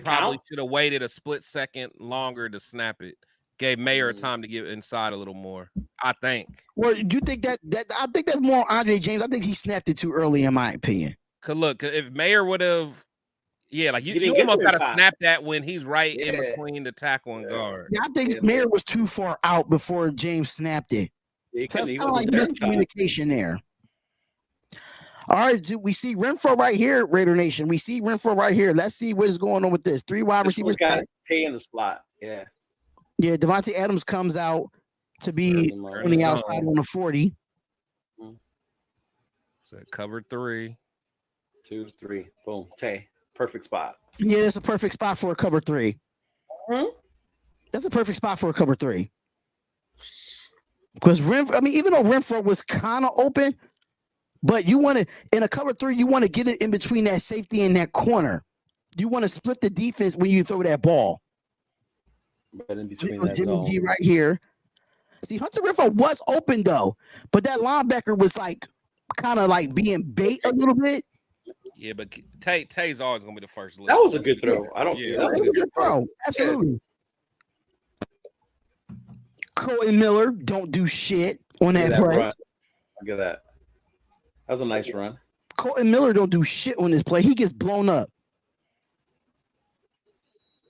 probably should have waited a split second longer to snap it. Gave Mayer time to get inside a little more. I think. Well, do you think that I think that's more Andre James. I think he snapped it too early, in my opinion. Cause look, if Mayer would have, you almost got to snap that when he's right in between the tackle and guard. Yeah, I think Mayer was too far out before James snapped it. So it's kind of like miscommunication there. All right, we see Renfro right here, Raider Nation. We see Renfro right here. Let's see what is going on with this. 3 wide receivers. Got Tay in the slot. Yeah. Yeah, Devontae Adams comes out to be on the outside on the 40. So cover 3. 2, 3. Boom. Tay. Perfect spot. Yeah, that's a perfect spot for a cover 3. Mm-hmm. That's a perfect spot for a cover 3. Because even though Renfro was kind of open, but you want to, in a cover 3, you want to get it in between that safety and that corner. You want to split the defense when you throw that ball. But in between was that Jimmy zone. G right here. See, Hunter Renfrow was open though, but that linebacker was like kind of like being bait a little bit. Yeah, but Tay's always gonna be the first look. That was a good throw. Yeah. I don't. Yeah, That was a good throw. Absolutely. Colton Miller don't do shit on Look at that that play. run. Look at that. That was a nice run. Colton Miller don't do shit on this play. He gets blown up.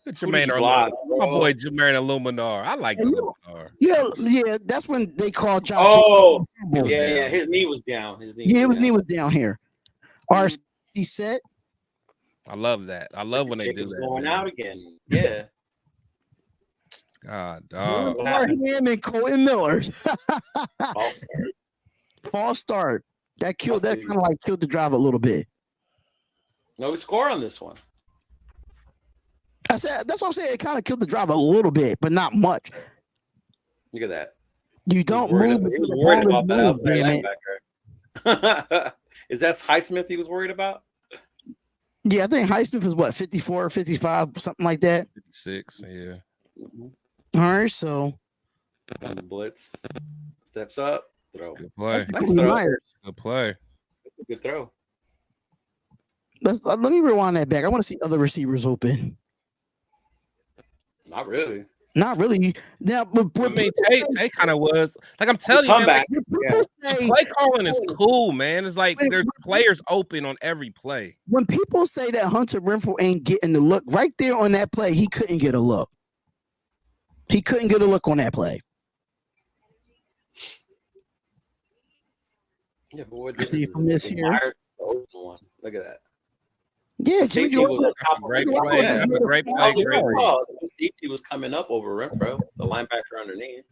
Jermaine block, my boy Jermaine Illuminar. I like Illuminar. Yeah, that's when they called Josh. Oh, yeah. His knee was down. His knee was down here. RC set. I love that. I love when they do that. Going out again. Yeah. God, dog. Him and Colton Miller. False start. That kind of like killed the drive a little bit. No, we score on this one. I said that's what I'm saying. It kind of killed the drive a little bit, but not much. Look at that. You don't move. He was worried about that outside linebacker. Is that Highsmith he was worried about? Yeah, I think Highsmith is what, 54 or 55, something like that. 56, yeah. All right, so on the blitz, steps up, throw. Good play. Nice throw. Good play. That's a good throw. Let me rewind that back. I want to see other receivers open. Not really. Not really. Now, but I mean, Tay kind of was like I'm telling you, man, like, yeah. the play calling is cool, man. It's like there's players open on every play. When people say that Hunter Renfrow ain't getting the look, right there on that play, he couldn't get a look. He couldn't get a look on that play. Yeah, but what See from this here. Look at that. Yeah, safety was on top of great play. Yeah. Great play. Great play. The safety was coming up over Renfrow, the linebacker underneath.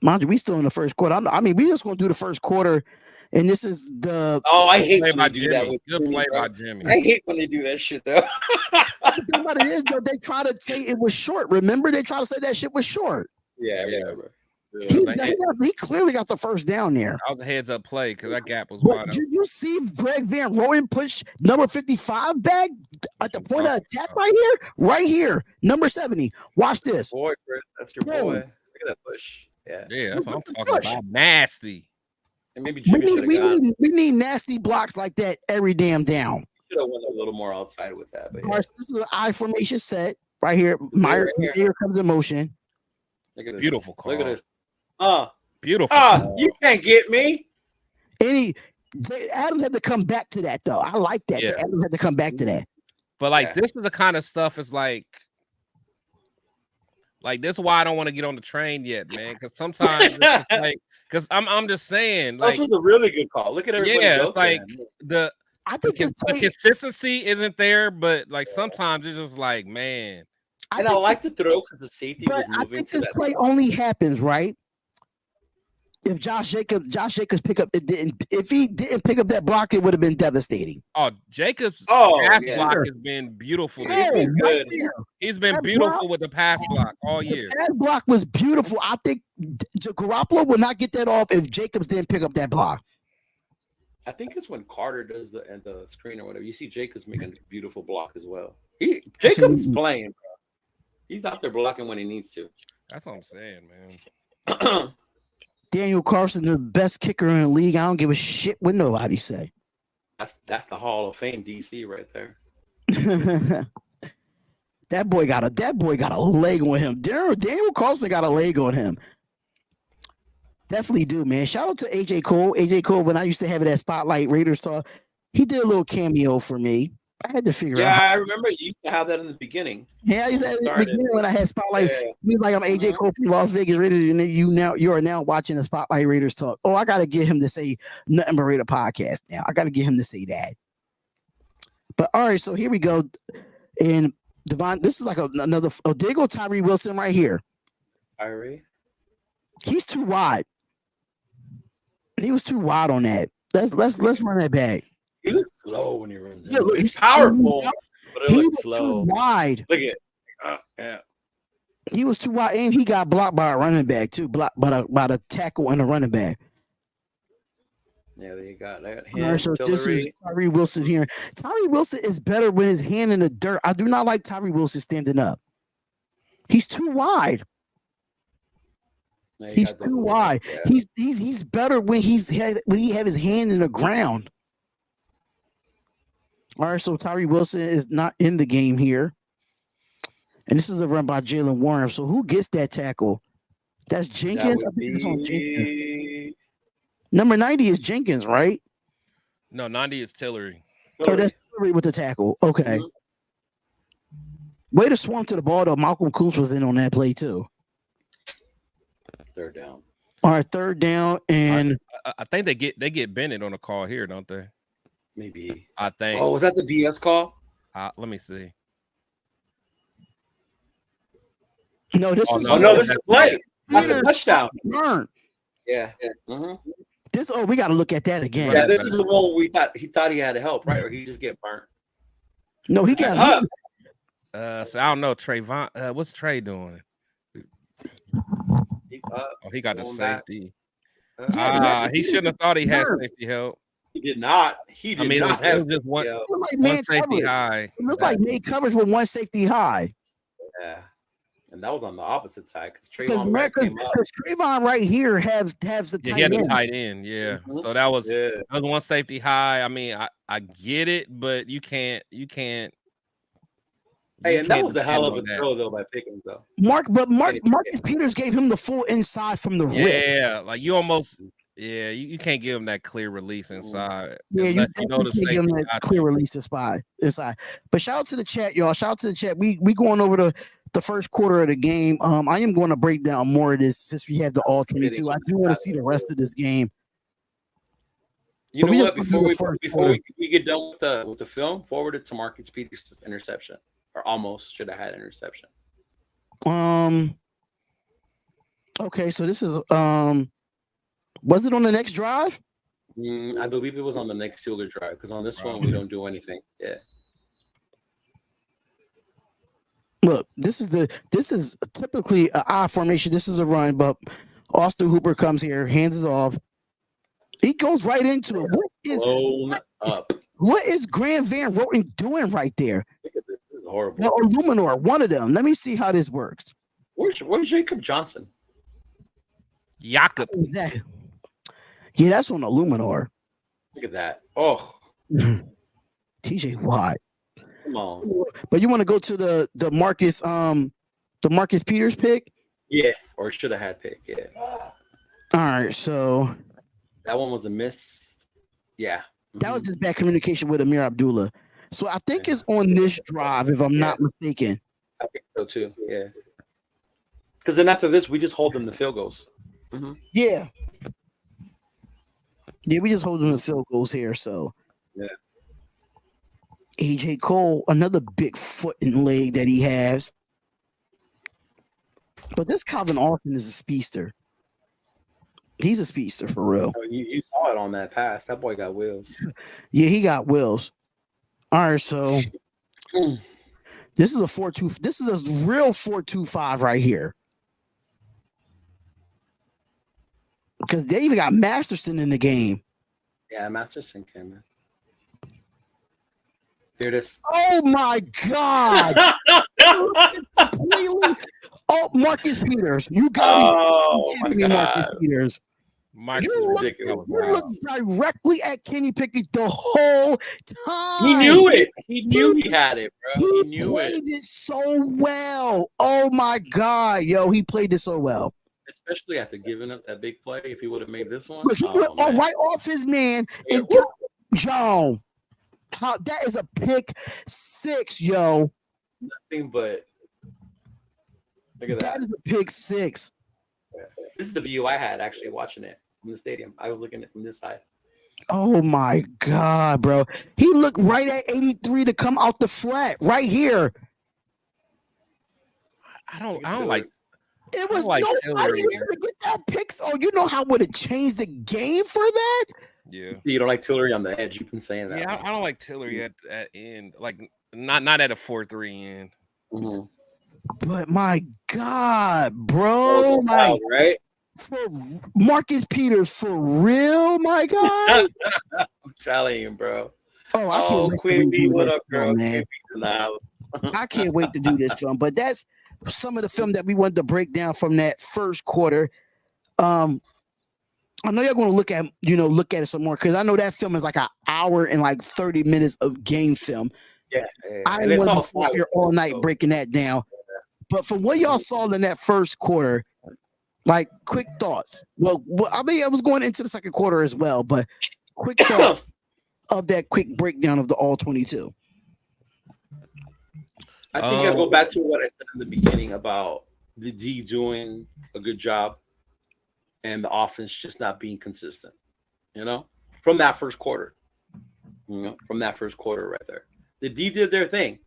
Mind you, we still in the first quarter. I mean, we just going to do the first quarter, and this is the. Oh, I hate when by they do that with Good play by Jimmy. I hate when they do that shit though. The thing about it is, though, they try to say it was short. Remember, they try to say that shit was short. Yeah. He clearly got the first down there. That was a heads up play because that gap was But wide did you see Greg Van Roten push number 55 back at the point of attack right here? Right here, number 70. Watch this. Boy, Chris, that's your boy. Look at that push. Yeah. Yeah, that's what I'm talking about. Nasty. And maybe Jimmy should have got it. We need nasty blocks like that every damn down. Should have went a little more outside with that. But yeah. This is an I formation set right here. Meyer here comes in motion. Look at this. Beautiful call. Look at this. Beautiful. You can't get me. Adams had to come back to that though. I like that. Yeah. Adams had to come back to that. But like this is the kind of stuff is like this is why I don't want to get on the train yet, man. Because sometimes it's like because I'm just saying like that was a really good call. Look at everybody. Yeah, it's like I think the consistency isn't there, but like sometimes it's just like man. I like to throw because the safety was moving. I think this play only happens right if Josh Jacobs pick up it didn't. If he didn't pick up that block, it would have been devastating. Oh, Jacobs' pass block has been beautiful. He's been beautiful with the pass block all year. That block was beautiful. I think Garoppolo would not get that off if Jacobs didn't pick up that block. I think it's when Carter does the screen or whatever. You see Jacobs making a beautiful block as well. Jacobs is playing, bro. He's out there blocking when he needs to. That's what I'm saying, man. Daniel Carson, the best kicker in the league. I don't give a shit what nobody say. That's the Hall of Fame DC right there. That boy got a leg on him. Daniel Carson got a leg on him. Definitely do, man. Shout out to AJ Cole. AJ Cole, when I used to have it at Spotlight Raiders Talk, he did a little cameo for me. I had to figure out. Yeah, I remember you used to have that in the beginning. Yeah, I used to have it in the beginning when I had Spotlight. Yeah. He was like, I'm AJ Cole from Las Vegas Raiders, and then you are now watching the Spotlight Raiders Talk. Oh, I gotta get him to say Nothing But Raider podcast now. I gotta get him to say that. But all right, so here we go. And Devon, this is like another there go Tyree Wilson right here. Tyree? He's too wide. He was too wide on that. Let's run that back. He looks slow when he runs. Yeah, look, he's powerful, but it looks slow. Too wide. Look at yeah. He was too wide, and he got blocked by a running back too. Blocked by the tackle and a running back. Yeah, there you got that. Him, right, so this is Tyree Wilson here. Tyree Wilson is better with his hand in the dirt. I do not like Tyree Wilson standing up. He's too wide. Man, He's too wide. Yeah. He's better when he have his hand in the ground. All right, so Tyree Wilson is not in the game here. And this is a run by Jalen Warren. So who gets that tackle? That's Jenkins. I think it's on Jenkins. Number 90 is Jenkins, right? No, 90 is Tillery. Oh, that's Tillery with the tackle. Okay. Way to swarm to the ball, though. Malcolm Coops was in on that play, too. Third down. All right, third down. And I think they get Bennett on the call here, don't they? Maybe. I think. Oh, was that the BS call? Let me see. No, this is this is a play. That's a touchdown. Burn. Yeah. Mm-hmm. We got to look at that again. Yeah, this is the one we thought he had to help, right? Or he just get burnt. No, he got. So I don't know, Trayvon. What's Trey doing? He got the safety. He shouldn't have thought he had safety help. He did not. He did not have just one safety coverage. high. It looked like made coverage with one safety high. Yeah. And that was on the opposite side because Trayvon right here has the tight end. He had the tight end, yeah. Mm-hmm. So that was one safety high. I mean, I get it, but you can't. Hey, and that was a hell of a throw though by Pickens though. Marcus Peters gave him the full inside from the rip. Yeah, like you almost. Yeah, you can't give him that clear release inside. Yeah, you can't give him that clear release inside. But shout out to the chat, y'all. Shout out to the chat. We going over the first quarter of the game. I am going to break down more of this since we have the all 22. I do want to see the rest of this game. You know what? Before we get done with the film, forward it to Marcus Peters' interception, or almost should have had interception. Okay, so this is was it on the next drive? I believe it was on the next Steeler drive because on this one we don't do anything. Yeah. Look, this is typically an I formation. This is a run, but Austin Hooper comes here, hands it off. He goes right into it. What is Grant Van Roten doing right there? This is horrible. Or Luminor, one of them. Let me see how this works. Where's Jacob Johnson? Jakob. Yeah, that's on the Luminor. Look at that. Oh. TJ Watt. Come on. But you want to go to the Marcus Peters pick? Yeah, or should have had pick. Yeah. All right, so that one was a miss. Yeah. That was just bad communication with Amir Abdullah. So I think it's on this drive, if I'm not mistaken. I think so too. Yeah. Because then after this, we just hold them to field goals. Mm-hmm. Yeah. Yeah, we just hold them to field goals here. So yeah. AJ Cole, another big foot and leg that he has. But this Calvin Austin is a speedster. He's a speedster for real. You saw it on that pass. That boy got wheels. Yeah, he got wheels. All right, so this is a 4-2. This is a real 4-2-5 right here. Because they even got Masterson in the game. Yeah, Masterson came in. Here it is. Oh my God! Marcus Peters, you got me, Marcus Peters. You look directly at Kenny Pickett the whole time. He knew it. He knew he had it, bro. He knew it. He played it so well. Oh my God, yo, he played it so well. Especially after giving up that big play, if he would have made this one. Look, he went right off his man. And Joe, that is a pick six, yo. Nothing but. Look at that. That is a pick six. This is the view I had actually watching it from the stadium. I was looking at it from this side. Oh my God, bro. He looked right at 83 to come out the flat right here. I don't like. It was nobody to get that pick. Oh, you know how would it change the game for that? Yeah. You don't like Tillery on the edge. You've been saying that. Yeah, I don't like Tillery at end. Like not at a 4-3 end. Mm-hmm. But my God, bro, wild, right? For Marcus Peters, for real, my God. I'm telling you, bro. Oh, I can't wait Queen B, what up, film, girl? Man. I can't wait to do this film. But that's some of the film that we wanted to break down from that first quarter. I know you're going to look at it some more because I know that film is like an hour and like 30 minutes of game film. Yeah, I wasn't here all night breaking that down. But from what y'all saw in that first quarter, like quick thoughts. Well, I mean, I was going into the second quarter as well, but quick thoughts of that quick breakdown of the all 22. I think I go back to what I said in the beginning about the D doing a good job and the offense just not being consistent, from that first quarter, from that first quarter right there. The D did their thing,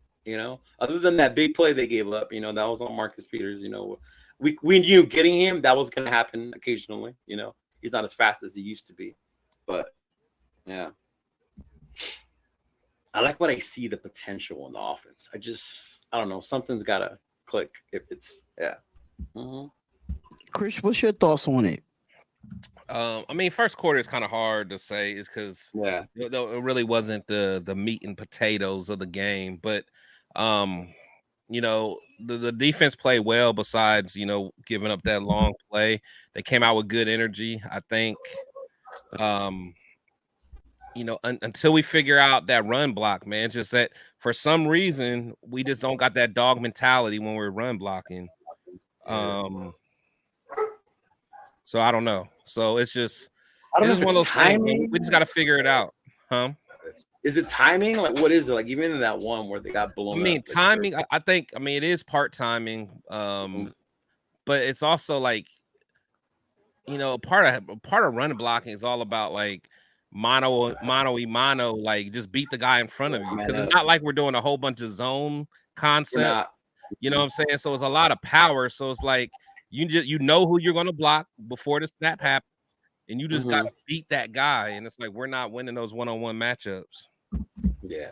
other than that big play they gave up, that was on Marcus Peters, we knew getting him, that was going to happen occasionally, he's not as fast as he used to be, but yeah. I like what I see the potential in the offense. I don't know, something's got to click if it's, yeah. Mm-hmm. Chris, what's your thoughts on it? I mean, first quarter is kind of hard to say, is because it really wasn't the meat and potatoes of the game. But the defense played well. Besides, giving up that long play, they came out with good energy. I think, until we figure out that run block, man, just that for some reason we just don't got that dog mentality when we're run blocking. So I don't know. So it's just one of those things. We just got to figure it out, huh? Is it timing? Like, what is it? Like, even in that one where they got blown. I mean, timing. I think. I mean, it is part timing. But it's also like, part of run blocking is all about like mano, like just beat the guy in front of you, because it's not like we're doing a whole bunch of zone concepts. You know what I'm saying? So it's a lot of power. So it's like, you know who you're going to block before the snap happens, and you just got to beat that guy. And it's like, we're not winning those one-on-one matchups. Yeah.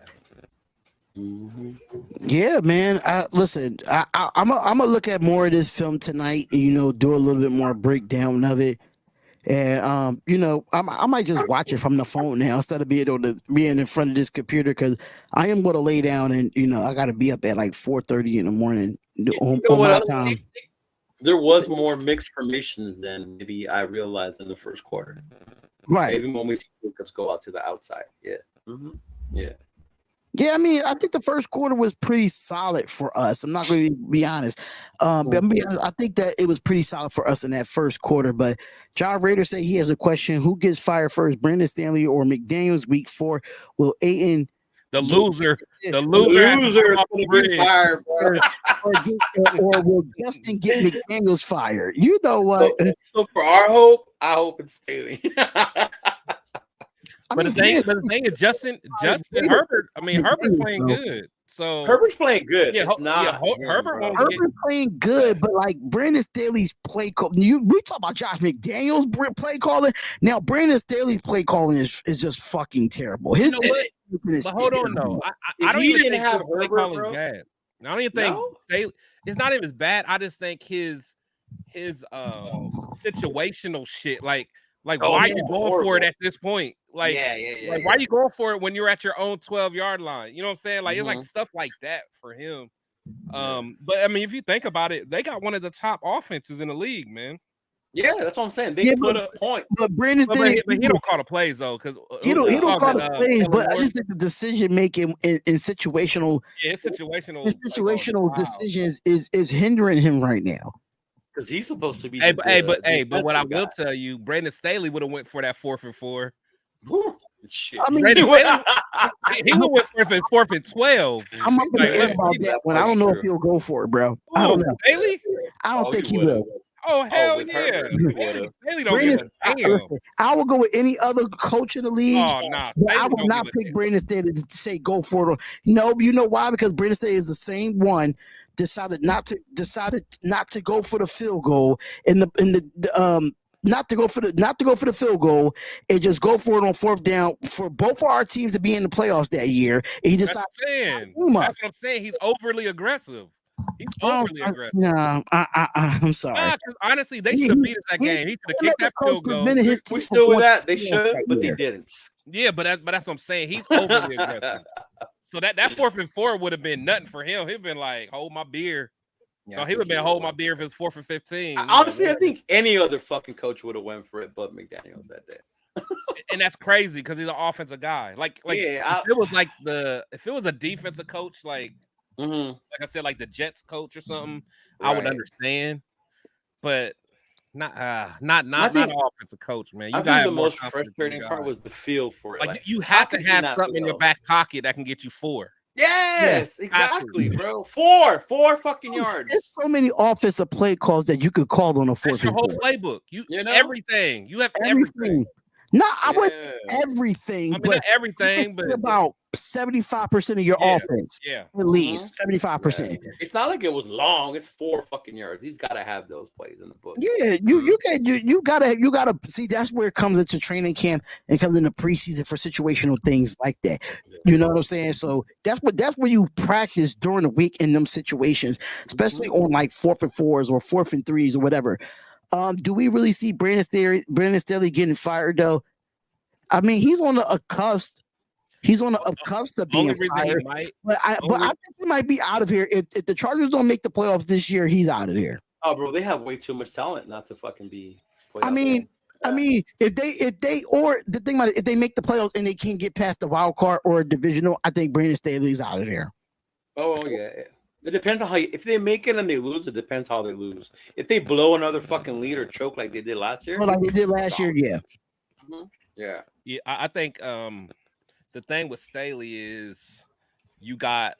Mm-hmm. Yeah, man. Listen, I'm gonna look at more of this film tonight and do a little bit more breakdown of it. And I might just watch it from the phone now instead of being in front of this computer, because I am going to lay down and I got to be up at like 4:30 in the morning on my time. There was more mixed formations than maybe I realized in the first quarter. Right. Even when we see Lucas go out to the outside. Yeah. Mm-hmm. Yeah. Yeah, I mean, I think the first quarter was pretty solid for us. I'm not going to be honest. I think that it was pretty solid for us in that first quarter. But John Rader said he has a question: who gets fired first, Brandon Stanley or McDaniels? Week 4, will Ayton? The loser is going to get fired, bro. or will Justin get McDaniels fired? You know what? So for our hope, I hope it's Staley. But the thing is, Justin Herbert. I mean, Herbert's playing good. So Herbert's playing good. Yeah, Herbert's playing good, but like Brandon Staley's play call. We talk about Josh McDaniels' play calling. Now Brandon Staley's play calling is just fucking terrible. His but hold on, though. I don't even think his play calling is bad. I don't even think Staley. It's not even as bad. I just think his situational shit, like why are you going for it at this point? Like, why are you going for it when you're at your own 12-yard line? You know what I'm saying? Like, it's like stuff like that for him. But I mean, if you think about it, they got one of the top offenses in the league, man. Yeah, that's what I'm saying. They put a point. But Brandon, he don't call the plays though, because he don't call the plays. But I just think the decision making in situational, situational decisions is hindering him right now. Because he's supposed to be. But what I will tell you, Brandon Staley would have went for that 4th and 4. Shit. I mean, he would have 4th and 12. I'm not going to think about that one. I don't know if he'll go for it, bro. I don't know. Staley? I don't think he will. Oh, hell yeah. Staley don't give a damn. I will go with any other coach in the league. Oh, nah. I will not pick Brandon Staley to say go for it. No, you know why? Because Brandon Staley is the same one decided not to go for the field goal not to go for the field goal and just go for it on 4th down for both of our teams to be in the playoffs that year. And he decided. That's what I'm saying. He's overly aggressive. No, I'm sorry. Nah, honestly, they should have beat us that game. He should have kicked that field goal. We're still with that. They should, but they didn't. Yeah, but that's what I'm saying. He's overly aggressive. So that 4th and 4 would have been nothing for him. He'd been like, hold my beer. So he would have been holding my beer if it's 4th and 15. Honestly, I think any other fucking coach would have went for it, but McDaniels that day. And that's crazy because he's an offensive guy. Like if it was a defensive coach, like I said, like the Jets coach or something, I would understand. But not an offensive coach, man. I think the most frustrating part was the feel for it. Like you have to have something in your back pocket that can get you 4. Yes, exactly, bro. 4 fucking yards. There's so many offensive play calls that you could call on a 4th. That's your whole playbook. You know everything. You have everything. No, I was everything. I mean, not everything, but about 75% of your offense. Yeah, at least 75%. It's not like it was long. It's 4 fucking yards. He's got to have those plays in the book. Yeah, you gotta see. That's where it comes into training camp and comes into preseason for situational things like that. You know what I'm saying? So that's where you practice during the week in them situations, especially on like 4th and 4s or 4th and 3s or whatever. Do we really see Brandon Staley getting fired though? I mean, he's on the cusp. He's on the cusp of being fired. But I think he might be out of here. If the Chargers don't make the playoffs this year, he's out of here. Oh, bro, they have way too much talent not to fucking be. I mean, if they make the playoffs and they can't get past the wild card or divisional, I think Brandon Staley's out of there. Oh yeah. It depends on how if they make it and they lose, it depends how they lose. If they blow another fucking lead or choke like they did last year. Well, like they did last year, yeah. Yeah. Yeah, I think the thing with Staley is you got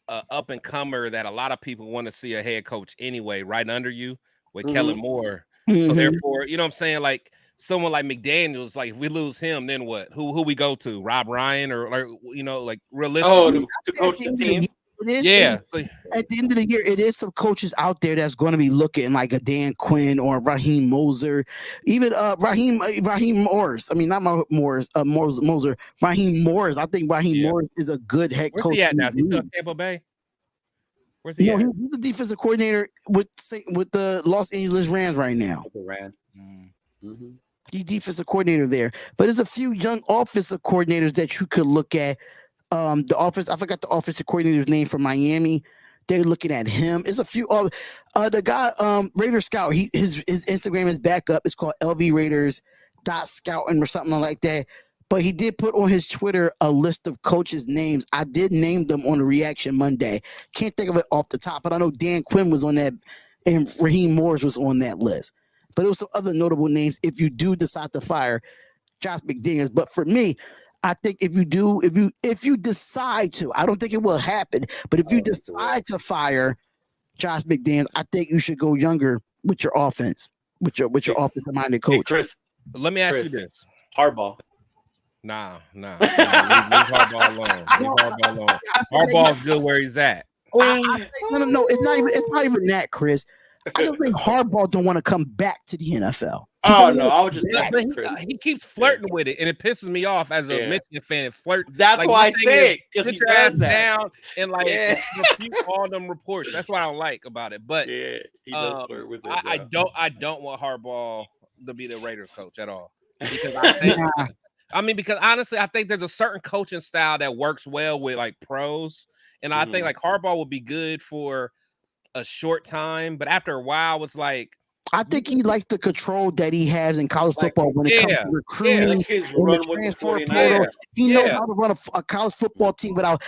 a up and comer that a lot of people want to see a head coach anyway, right under you with Kellen Moore. So therefore, you know what I'm saying? Like someone like McDaniels, like if we lose him, then what? Who we go to? Rob Ryan or you know, like realistically to coach the team. At the end of the year, it is some coaches out there that's going to be looking like a Dan Quinn or Raheem Moser, even Raheem Morris. I mean, not Morris, Moser. Raheem Morris. I think Raheem Morris is a good head coach. Where's he at now? He's still Tampa Bay. Where's he at? He's the defensive coordinator with the Los Angeles Rams right now. The Rams. He's defensive coordinator there, but there's a few young offensive coordinators that you could look at. I forgot the offensive coordinator's name from Miami. They're looking at him. It's a few the guy Raider Scout. His Instagram is back up. It's called lvraiders.scouting or something like that. But he did put on his Twitter a list of coaches' names. I did name them on the Reaction Monday. Can't think of it off the top, but I know Dan Quinn was on that and Raheem Morris was on that list. But there was some other notable names if you do decide to fire Josh McDaniels. But for me, I think if you decide to, I don't think it will happen, but if you decide to fire Josh McDaniels, I think you should go younger with your offense, with your offensive-minded coach. Hey, Chris, let me ask you this: Hardball. Nah. Leave Harbaugh alone. Harbaugh's good where he's at. No, it's not even that, Chris. I don't think Harbaugh don't want to come back to the NFL. Oh no, I was just he keeps flirting with it, and it pisses me off as a Michigan fan. And flirt. That's why I say it. Because he he does does that down and refute all them reports. That's what I don't like about it. But he does flirt with it. I don't want Harbaugh to be the Raiders coach at all. Because because honestly, I think there's a certain coaching style that works well with like pros, and I think like Harbaugh would be good for a short time, but after a while, it's like I think he likes the control that he has in college football when it comes to recruiting and the transfer portal. He knows how to run a college football team without.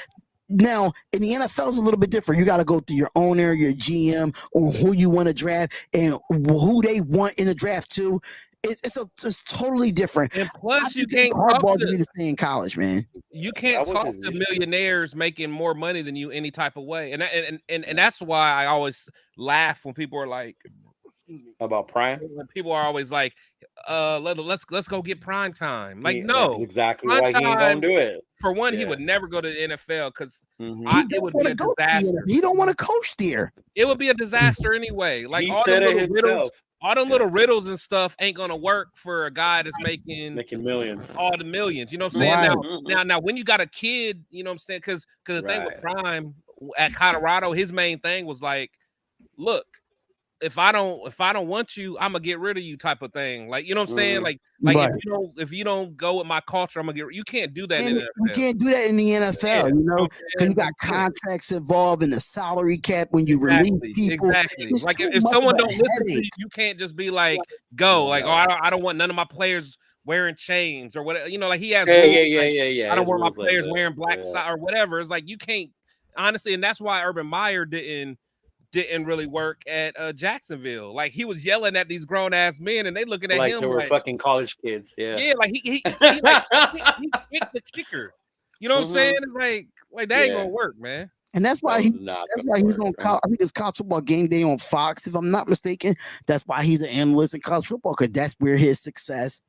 Now, in the NFL, it's a little bit different. You got to go through your owner, your GM, or who you want to draft and who they want in the draft too. It's totally different. And plus, you can't Harbaugh need to stay in college, man. You can't talk to millionaires making more money than you any type of way, and that's why I always laugh when people are like about prime. When people are always like, let's go get prime time. Like, no, that's exactly why he ain't gonna do it. For one, he would never go to the NFL because it would be a disaster. He don't want to coach there. It would be a disaster anyway. Like he said it himself. All them little riddles and stuff ain't gonna work for a guy that's making millions, all the millions. You know what I'm saying? Right. Now, when you got a kid, you know what I'm saying? Because the thing with Prime at Colorado, his main thing was like, look, if I don't want you, I'm gonna get rid of you type of thing. Like, you know what I'm saying? Like Right. if you don't go with my culture, I'm gonna get. You can't do that in the You NFL. can't do that in the NFL, Yeah, you know, okay, because you got contracts involved in the salary cap when you Exactly, release people. exactly. It's Like too if much someone of a don't listen to you, headache. you can't just be like, go. Like, oh, I don't want none of my players wearing chains or whatever. You know, like he has rules. Yeah. I don't His want my rules like players that. wearing black or whatever. It's like you can't honestly, and that's why Urban Meyer didn't really work at Jacksonville. Like he was yelling at these grown ass men, and they looking at like him they were like fucking college kids. yeah, like he kicked the kicker. You know what I'm saying? It's like that ain't gonna work, man. And that's why That he's was not on. I think it's college football game day on Fox, if I'm not mistaken. That's why he's an analyst in college football, because that's where his success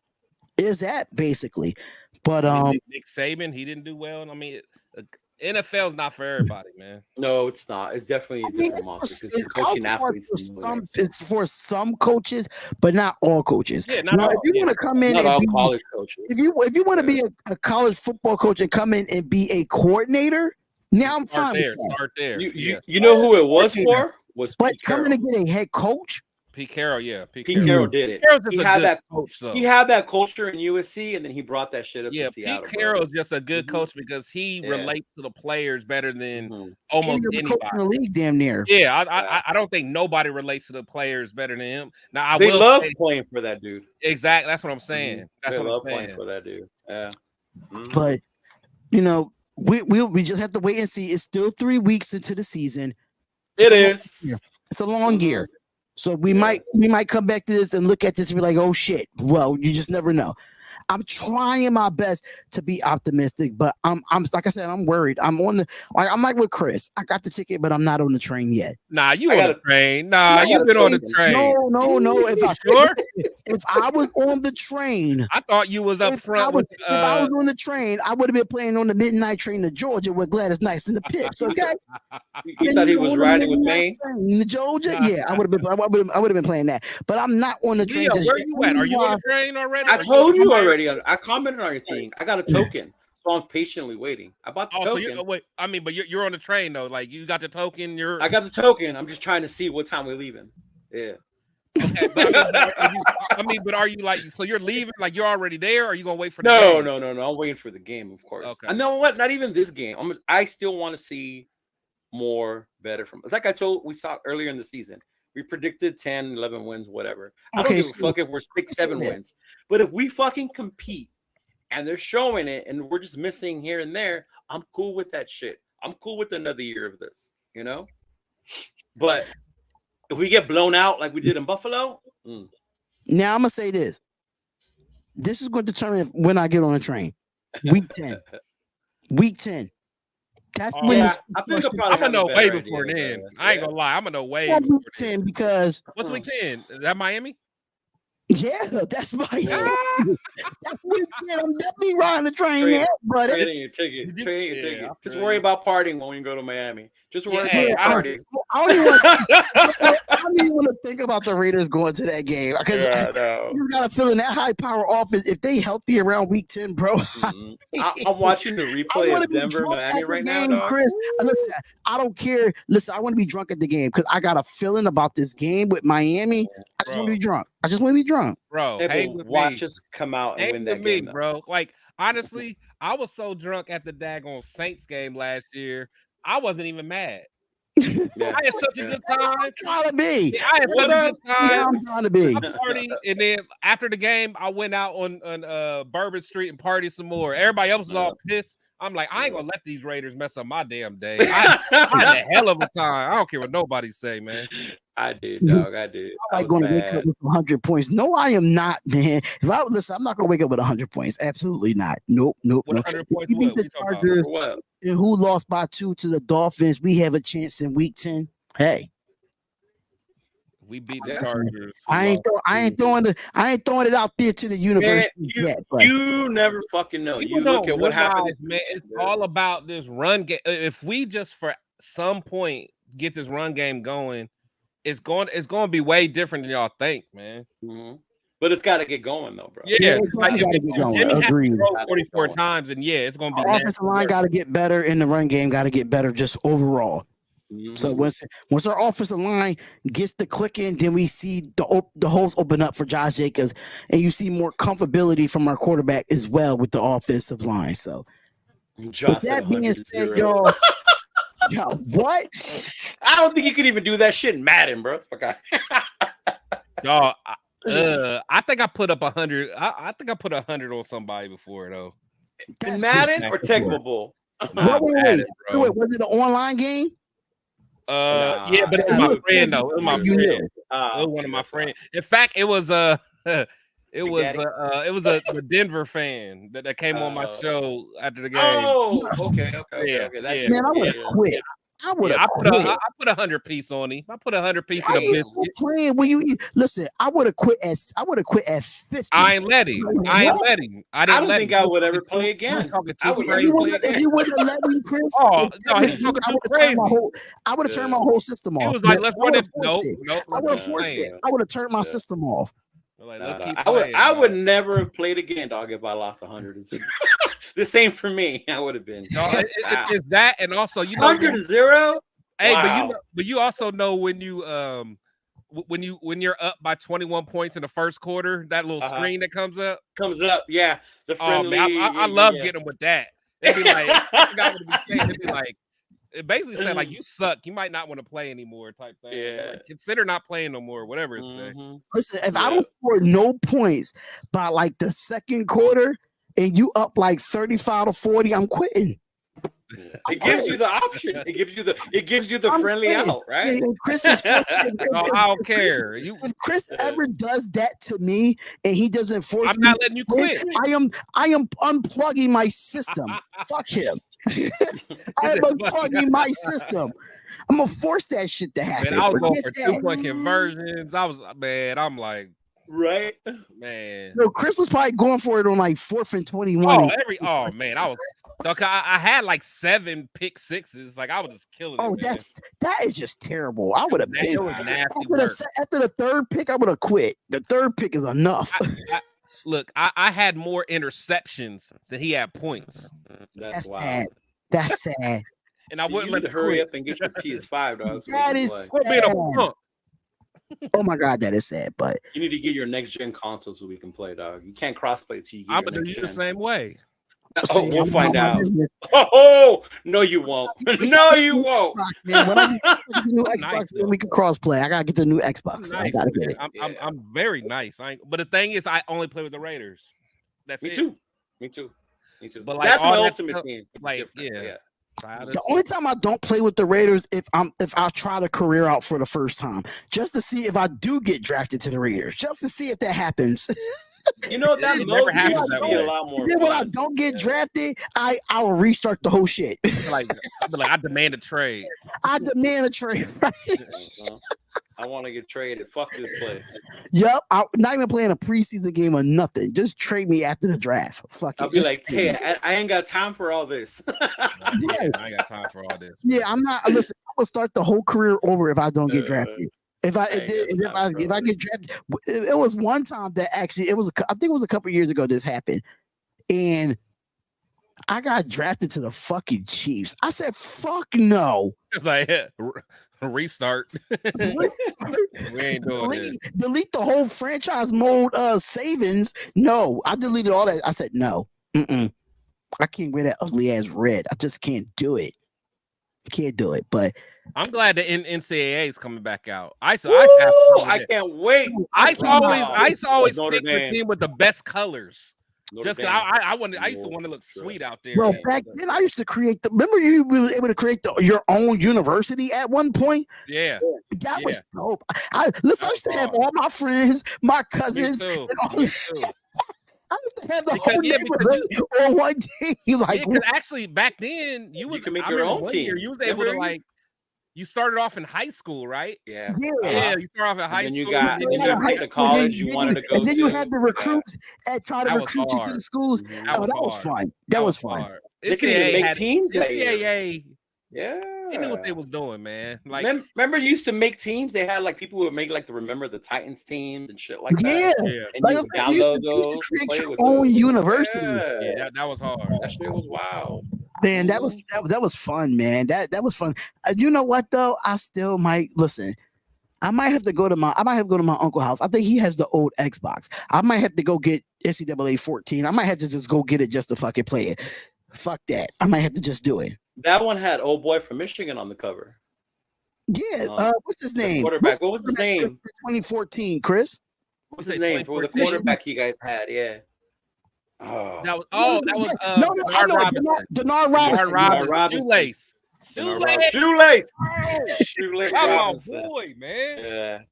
is at, basically. But Nick Saban, he didn't do well. I mean, NFL's not for everybody, man. No, it's not. It's definitely a different monster because coaching athletes. It's for some coaches, but not all coaches. Yeah, not all. If you want to come in, not and all be, college coaches. If you want to be a college football coach and come in and be a coordinator, now I'm fine with that. Start there. You know who it was for? Was but Pete Carroll. coming to get a head coach. Pete Carroll, yeah. Pete Carroll did it. He had that coach, though. He had that culture in USC, and then he brought that shit up to Seattle. Pete Carroll is just a good coach because he relates to the players better than almost anybody in the league, damn near. Yeah, I don't think nobody relates to the players better than him. Now they love playing for that dude. Exactly, that's what I'm saying. That's they what love I'm saying. Playing for that dude. Yeah, but you know, we just have to wait and see. It's still 3 weeks into the season. It's a long year. So we might come back to this and look at this and be like, oh shit. Well, you just never know. I'm trying my best to be optimistic, but I'm like I said, I'm worried. I'm like with Chris. I got the ticket, but I'm not on the train yet. Nah, you on the train. Nah, you've been on the train. No. If I was on the train, I thought you was up front. If I was on the train, I would have been playing on the midnight train to Georgia with Gladys Knight in the Pips. Okay. You thought he was riding with Maine in Georgia? Yeah, I would have been playing that. But I'm not on the train. Where you at? Are you on the train already? I told you already. I commented on your thing. I got a token, so I'm patiently waiting. I bought the token. So wait, I mean, but you're on the train though. Like you got the token. I got the token. I'm just trying to see what time we're leaving. Yeah. Okay, but are you like? So you're leaving? Like you're already there? Or are you gonna wait for the game? No. I'm waiting for the game, of course. Okay. I know what? Not even this game. I still want to see more better from. Like we saw earlier in the season. We predicted 10, 11 wins, whatever. I don't give a fuck if we're 6, 7 wins. But if we fucking compete and they're showing it and we're just missing here and there, I'm cool with that shit. I'm cool with another year of this, you know? But if we get blown out like we did in Buffalo. Now I'm going to say this. This is going to determine when I get on the train. Week 10. Week 10. That's when I think I'm gonna know way before then. I ain't gonna lie. I'm gonna know way before 10 because what's week 10? Is that Miami? Yeah, that's Miami. That's week 10. I'm definitely riding the train, buddy. Trading your ticket. Just worry about partying when we go to Miami. Just worry about partying. I don't even want to think about the Raiders going to that game because you got to fill in that high power offense if they healthy around week 10, bro. I'm watching the replay of Denver Miami right now, Chris. Listen, I don't care. Listen, I want to be drunk at the game because I got a feeling about this game with Miami. I just want to be drunk. Bro. Watch us come out and win that game, bro. Like honestly, I was so drunk at the daggone Saints game last year. I wasn't even mad. I had such a good time. I'm trying to be. I had such a good time. I'm trying to be. I partied, and then after the game, I went out on Bourbon Street and partied some more. Everybody else was all pissed. I'm like, I ain't gonna let these Raiders mess up my damn day. I had a hell of a time. I don't care what nobody say, man. I did, dog. I did. I'm like going to wake up with 100 points. No, I am not, man. If I listen, I'm not going to wake up with 100 points. Absolutely not. Nope. 100 points. What? The Chargers, and who lost by 2 to the Dolphins? We have a chance in week 10. Hey, we beat the Chargers. I ain't throwing it out there to the universe yet. But you never fucking know. You look at what happens, man. It's all about this run game. If we just for some point get this run game going, it's going to be way different than y'all think, man. Mm-hmm. But it's got to get going, though, bro. Yeah, it's like Jimmy has to throw 44 going. times, and it's going to be. Our offensive line got to get better, and the run game got to get better, just overall. So once our offensive line gets the clicking, then we see the holes open up for Josh Jacobs, and you see more comfortability from our quarterback as well with the offensive line. So, Josh with that being said, y'all, what? I don't think you could even do that shit in Madden, bro. Okay. Y'all, I think I put up 100. I think I put 100 on somebody before though. In Madden or Tecmo Bowl? Wait, was it an online game? Yeah, but it was my friend though. It was my friend. It was one of my friends. In fact, it was the Denver fan that came on my show after the game. Oh, okay. Yeah. Man, I would have quit. I put 100 piece on him. I put 100 piece in a biscuit. Playing when you listen, I would have quit at 50. I ain't let him. I don't think I would ever play again. If you wouldn't have let me, Chris, I would have turned my whole system off. It was like, let's run it. Nope. I would have forced it. I would have turned my system off. Like, I would never have played again, dog, if I lost 100. The same for me. I would have been. No, it's that, and also 100-0. Hey, wow. but you also know when you're up by 21 points in the first quarter, that little screen that comes up. Yeah. The friendly. I love getting them with that. It'd be like, it'd be like, it basically said like, you suck. You might not want to play anymore, type thing. Yeah. Like, consider not playing no more. Whatever it says. Listen, if I don't score no points by like the second quarter, and you up like 35-40, I'm quitting. It gives you the option. It gives you the friendly out, right? Yeah, Chris is I don't care. If Chris ever does that to me and he doesn't force I'm not letting you quit. I am unplugging my system. Fuck him. I am unplugging my system. I'm gonna force that shit to happen. Man, I was going for 2-point conversions. I'm like, right, man. No, Chris was probably going for it on like 4th and 21. I had like 7 pick sixes. Like I was just killing it. That is just terrible. I would have been. It was nasty work. After the third pick, I would have quit. The third pick is enough. I had more interceptions than he had points. That's wild. Sad. That's sad. And I wouldn't let hurry up and get your PS5, dog. That is sad. Oh my god, that is sad. But you need to get your next gen console so we can play, dog. You can't crossplay till you get I'm gonna do you the same way. Oh, we'll find out. Oh, no, you won't. No, you won't. Man, when I get the new Xbox, then we can crossplay. I gotta get the new Xbox. I gotta get it. I'm very nice. But the thing is, I only play with the Raiders. That's me it. Too. Me too. But like that's all my that ultimate stuff, team. Like, yeah. The only time I don't play with the Raiders if I try to career out for the first time, just to see if I do get drafted to the Raiders, just to see if that happens. You know that never happens that way. A lot more. Then when I don't get drafted, I will restart the whole shit. I'll be like, I demand a trade. I demand a trade. Right? I want to get traded. Fuck this place. Yep. I'm not even playing a preseason game or nothing. Just trade me after the draft. Fuck it. I'll be like, hey, I ain't got time for all this. I ain't got time for all this. Yeah, I'm not. Listen, I will start the whole career over if I don't get drafted. If I get drafted, it was one time that actually I think it was a couple years ago this happened, and I got drafted to the fucking Chiefs. I said, "Fuck no!" It's like restart. We ain't doing this. Delete the whole franchise mode savings. No, I deleted all that. I said no. I can't wear that ugly ass red. I just can't do it. Can't do it. But I'm glad the NCAA is coming back out. I can't wait. Ice always pick the team with the best colors. Just because I used to want to look sweet out there. Well, back then I used to create remember you were able to create your own university at one point? Yeah. That was dope. I used to have all my friends, my cousins, and all I used to have the whole neighborhood on one team. Like, actually, back then you can make your own team. You was able to you started off in high school, right? Yeah. You start off in high school. And then you picked a college you wanted to go to. And then you had the recruits that try to recruit you to the schools. That was fun. That was fun. They could even make teams. NCAA. Yeah. They knew what they was doing, man. Like, remember you used to make teams? They had people who would make the Remember the Titans teams and shit like that. Yeah. And you download those. Create your own university. Yeah, that was hard. That shit was wild. Man, that was fun, man. That was fun. You know what though? I still might listen. I might have to go to my uncle's house. I think he has the old Xbox. I might have to go get NCAA 14. I might have to just go get it just to fucking play it. Fuck that. I might have to just do it. That one had old boy from Michigan on the cover. Yeah. What's his name? Quarterback. What was his name? 2014, Chris. What's his name for the quarterback you guys had? Yeah. Oh, that was Denard Robinson. Shoelace. Come on, boy, man. Yeah.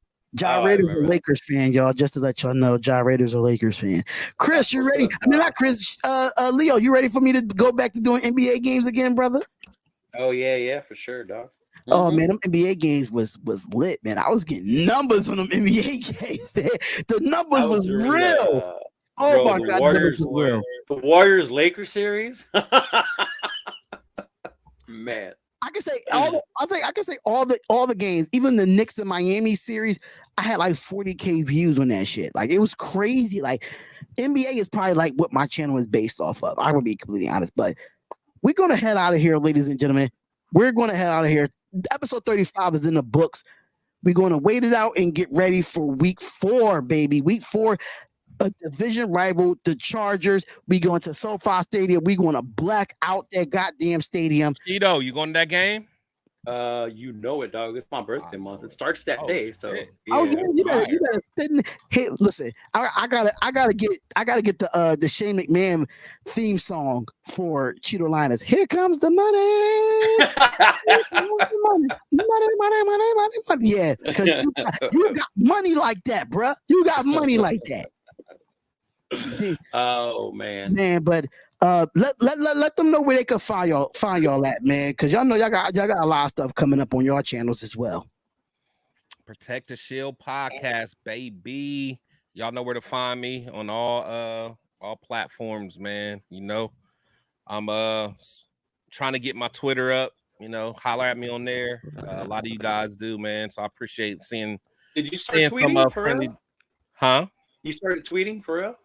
Ja Rader's a Lakers fan, y'all. Just to let y'all know, Ja Rader's a Lakers fan. Chris, you ready? I mean, not Chris. Leo, you ready for me to go back to doing NBA games again, brother? Oh yeah, for sure, dog. Oh man, them NBA games was lit, man. I was getting numbers on them NBA games, man. The numbers was real. Oh my god, the Warriors Lakers series. Man, I can say all the games, even the Knicks and Miami series. I had like 40K views on that shit. Like it was crazy. Like NBA is probably like what my channel is based off of. I will be completely honest, but we're gonna head out of here, ladies and gentlemen. We're gonna head out of here. Episode 35 is in the books. We're gonna wait it out and get ready for week 4, baby. Week 4. A division rival, the Chargers. We going to SoFi Stadium. We going to black out that goddamn stadium. Cheeto, you going to that game? You know it, dog. It's my birthday month. It starts that day. So you better spit. Hey, listen, I gotta get the Shane McMahon theme song for Cheeto Linus. Here comes the money. Money. Yeah, because you got money like that, bruh. You got money like that. Oh man, but let them know where they can find y'all at, man, because y'all know y'all got a lot of stuff coming up on your channels as well. Protect the Shield podcast, baby. Y'all know where to find me on all platforms, man. You know, I'm trying to get my Twitter up. You know, holler at me on there. A lot of you guys do, man. So I appreciate seeing. Did you start tweeting for real? Huh? You started tweeting for real?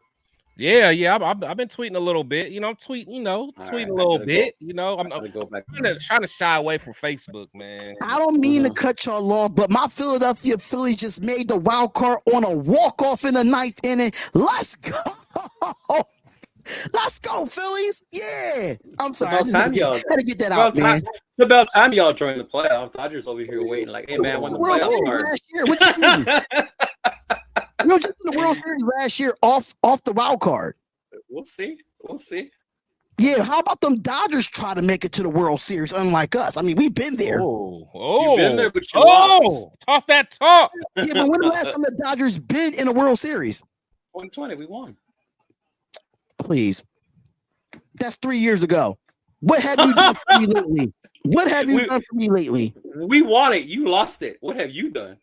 Yeah. I've been tweeting a little bit. You know, I'm tweeting. A little bit. You know, I'm trying to shy away from Facebook, man. I don't mean to cut y'all off, but my Philadelphia Phillies just made the wild card on a walk-off in the 9th inning. Let's go. Let's go, Phillies. Yeah. I'm sorry. It's about time y'all gotta get that out, man. It's about time y'all join the playoffs. Dodgers over here waiting like, hey, man, when the playoffs start. Last year. What you mean? Just in the World Series last year off the wild card. We'll see. Yeah, how about them Dodgers try to make it to the World Series, unlike us? I mean, we've been there. You've been there, but you lost. Talk that talk. Yeah, but when the last time the Dodgers been in a World Series? 2020, we won. Please. That's 3 years ago. What have you done for me lately? Done for me lately? We won it. You lost it. What have you done?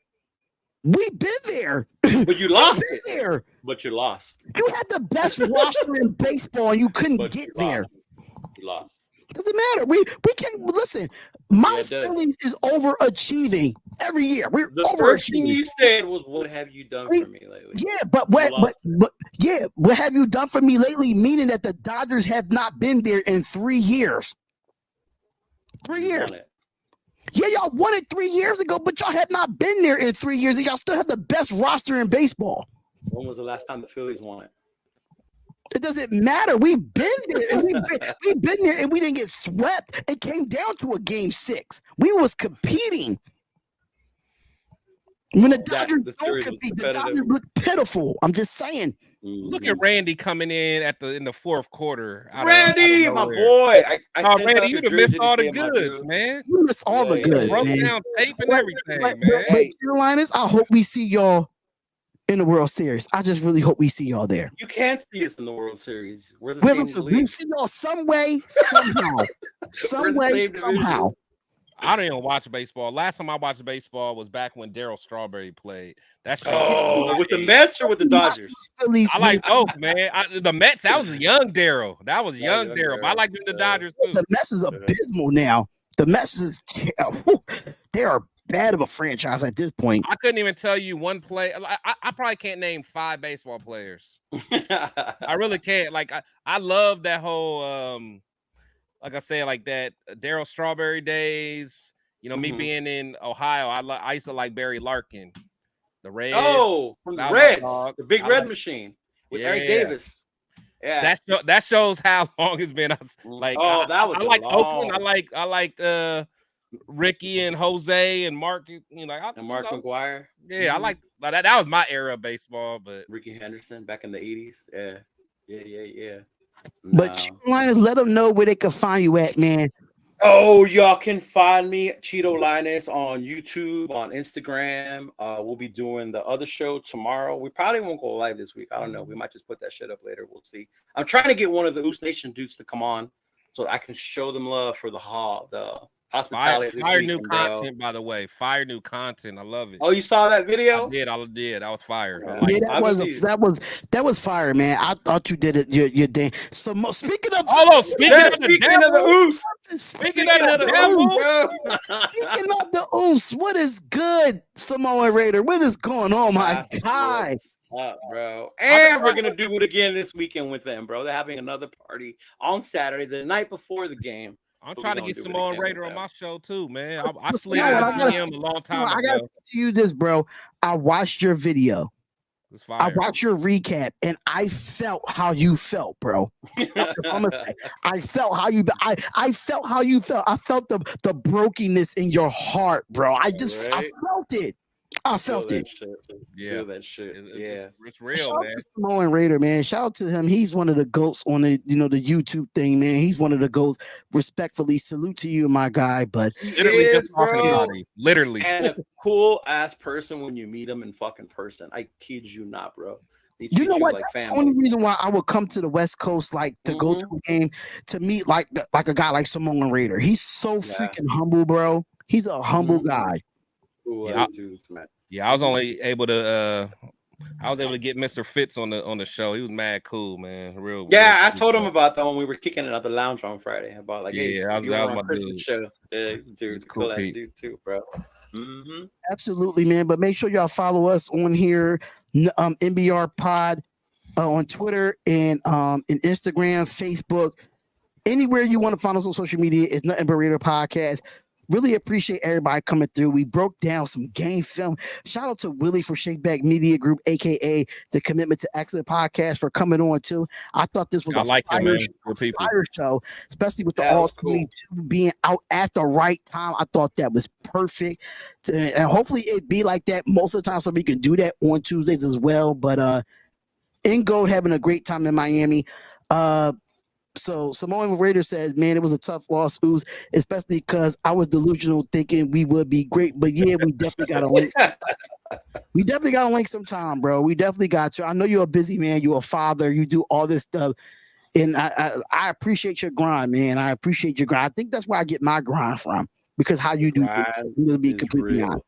We've been there. But you lost it. There. But you lost. You had the best roster in baseball and you couldn't get there. You lost. Doesn't matter. We can't listen. My Phillies is overachieving every year. We're the first thing you said was, "What have you done for me lately?" Yeah, but what have you done for me lately? Meaning that the Dodgers have not been there in 3 years. 3 years. Yeah, y'all won it 3 years ago, but y'all have not been there in 3 years, and y'all still have the best roster in baseball. When was the last time the Phillies won it? It doesn't matter. We've been there, and we've been there, and we didn't get swept. It came down to a game 6. We was competing. When the Dodgers don't compete, the Dodgers look pitiful. I'm just saying. Look at Randy coming in in the fourth quarter. Randy, my boy. Randy, you'd have missed all the goods, man. You missed all the goods. Broke down tape and everything, man. Hey, Carolinas, I hope we see y'all in the World Series. I just really hope we see y'all there. You can't see us in the World Series. We're the same league. We see y'all some way, somehow. Somehow. I don't even watch baseball. Last time I watched baseball was back when Darryl Strawberry played. That's with the Mets or with the Dodgers? I like both, man. The Mets, that was a young Darryl. That was young Darryl. But I like the Dodgers too. The Mets is abysmal now. The Mets is they are bad of a franchise at this point. I couldn't even tell you one play. I probably can't name 5 baseball players. I really can't. Like I love that whole like I said, like that Daryl Strawberry days. You know, me being in Ohio, I used to like Barry Larkin, the Reds. Oh, from the Reds, the big red machine with Eric Davis. Yeah, that shows how long it's been. Like, that was I like Oakland. I liked Ricky and Jose and Mark. You know, and Mark McGuire. Yeah, I like that. That was my era of baseball. But Ricky Henderson back in the 80s. Yeah. But Cheeto Linus, let them know where they can find you at, man. Oh, y'all can find me Cheeto Linus on YouTube, on Instagram. We'll be doing the other show tomorrow. We probably won't go live this week. I don't know. We might just put that shit up later. We'll see. I'm trying to get one of the Oost Nation dudes to come on so I can show them love for the hospitality. Fire new content, by the way. Fire new content. I love it. Oh, you saw that video? I did. That was fire. Yeah, that was fire, man. I thought you did it. Your day. So speaking of the Oos. Speaking of the Oos, what is good, Samoan Raider? What is going on, my guy? Up, bro. And we're gonna do it again this weekend with them, bro. They're having another party on Saturday, the night before the game. I'm trying to get Samoan Raider on my show too, man. I slid on him a long time ago. I gotta tell you this, bro. I watched your video. I watched your recap, and I felt how you felt, bro. I felt how you. I felt how you felt. I felt the brokenness in your heart, bro. I felt it. I felt it. Yeah, that shit. It's real, Shout man. out to Samoan Raider, man. Shout out to him. He's one of the goats on the the YouTube thing, man. He's one of the goats. Respectfully, salute to you, my guy. But literally just talking about him. Literally, and a cool ass person when you meet him in fucking person. I kid you not, bro. You know what? Like the only reason why I would come to the West Coast, like to go to a game, to meet like a guy like Samoan Raider. He's so freaking humble, bro. He's a humble guy. I was only able to get Mr. Fitz on the show. He was mad cool, man. Real. I told him about that when we were kicking it at the lounge on Friday. About like, that was my Christmas show. Yeah, he's a dude. He's a cool ass dude too, bro. Absolutely, man. But make sure y'all follow us on here, NBR Pod, on Twitter and in Instagram, Facebook, anywhere you want to find us on social media. It's Nothing But Raider Podcast. Really appreciate everybody coming through. We broke down some game film. Shout out to Willie for Shakeback Media Group, aka the Commitment to Excellent Podcast, for coming on too. I thought this was a fire show, especially with the All-22 being out at the right time. I thought that was perfect, and hopefully it be like that most of the time, so we can do that on Tuesdays as well. But Ingold having a great time in Miami. So Samoan Raider says, man, it was a tough loss, Ooze, especially because I was delusional thinking we would be great. But yeah, we definitely got to link. We definitely got to link sometime, bro. We definitely got to. I know you're a busy man. You're a father. You do all this stuff. And I appreciate your grind, man. I appreciate your grind. I think that's where I get my grind from, because how you do it, to be completely honest.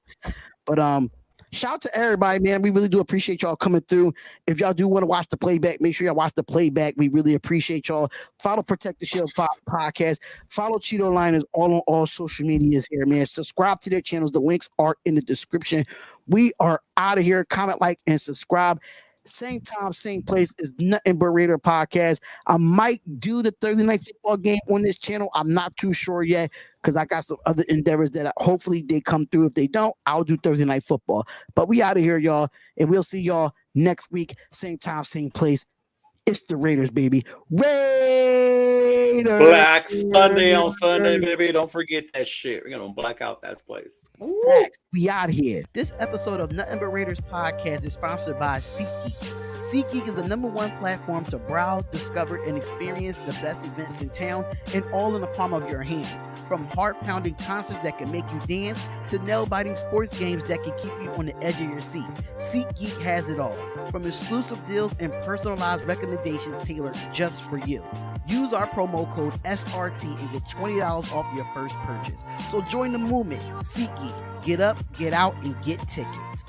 But shout out to everybody, man. We really do appreciate y'all coming through. If y'all do want to watch the playback, make sure y'all watch the playback. We really appreciate y'all. Follow Protect the Shield podcast. Follow Cheeto Liners on all social medias here, man. Subscribe to their channels. The links are in the description. We are out of here. Comment, like, and subscribe. Same time, same place is Nothing But Raider Podcast. I might do the Thursday night football game on this channel. I'm not too sure yet, because I got some other endeavors that hopefully they come through. If they don't, I'll do Thursday night football. But we out of here, y'all, and we'll see y'all next week. Same time, same place. It's the Raiders, baby. Raiders. Black Sunday on Sunday, baby. Don't forget that shit. We're going to black out that place. Facts. We out here. This episode of Nothing But Raiders Podcast is sponsored by SeatGeek. SeatGeek is the #1 platform to browse, discover, and experience the best events in town, and all in the palm of your hand. From heart-pounding concerts that can make you dance to nail-biting sports games that can keep you on the edge of your seat, SeatGeek has it all. From exclusive deals and personalized recommendations tailored just for you. Use our promo code SRT and get $20 off your first purchase. So join the movement. SeatGeek. Get up, get out, and get tickets.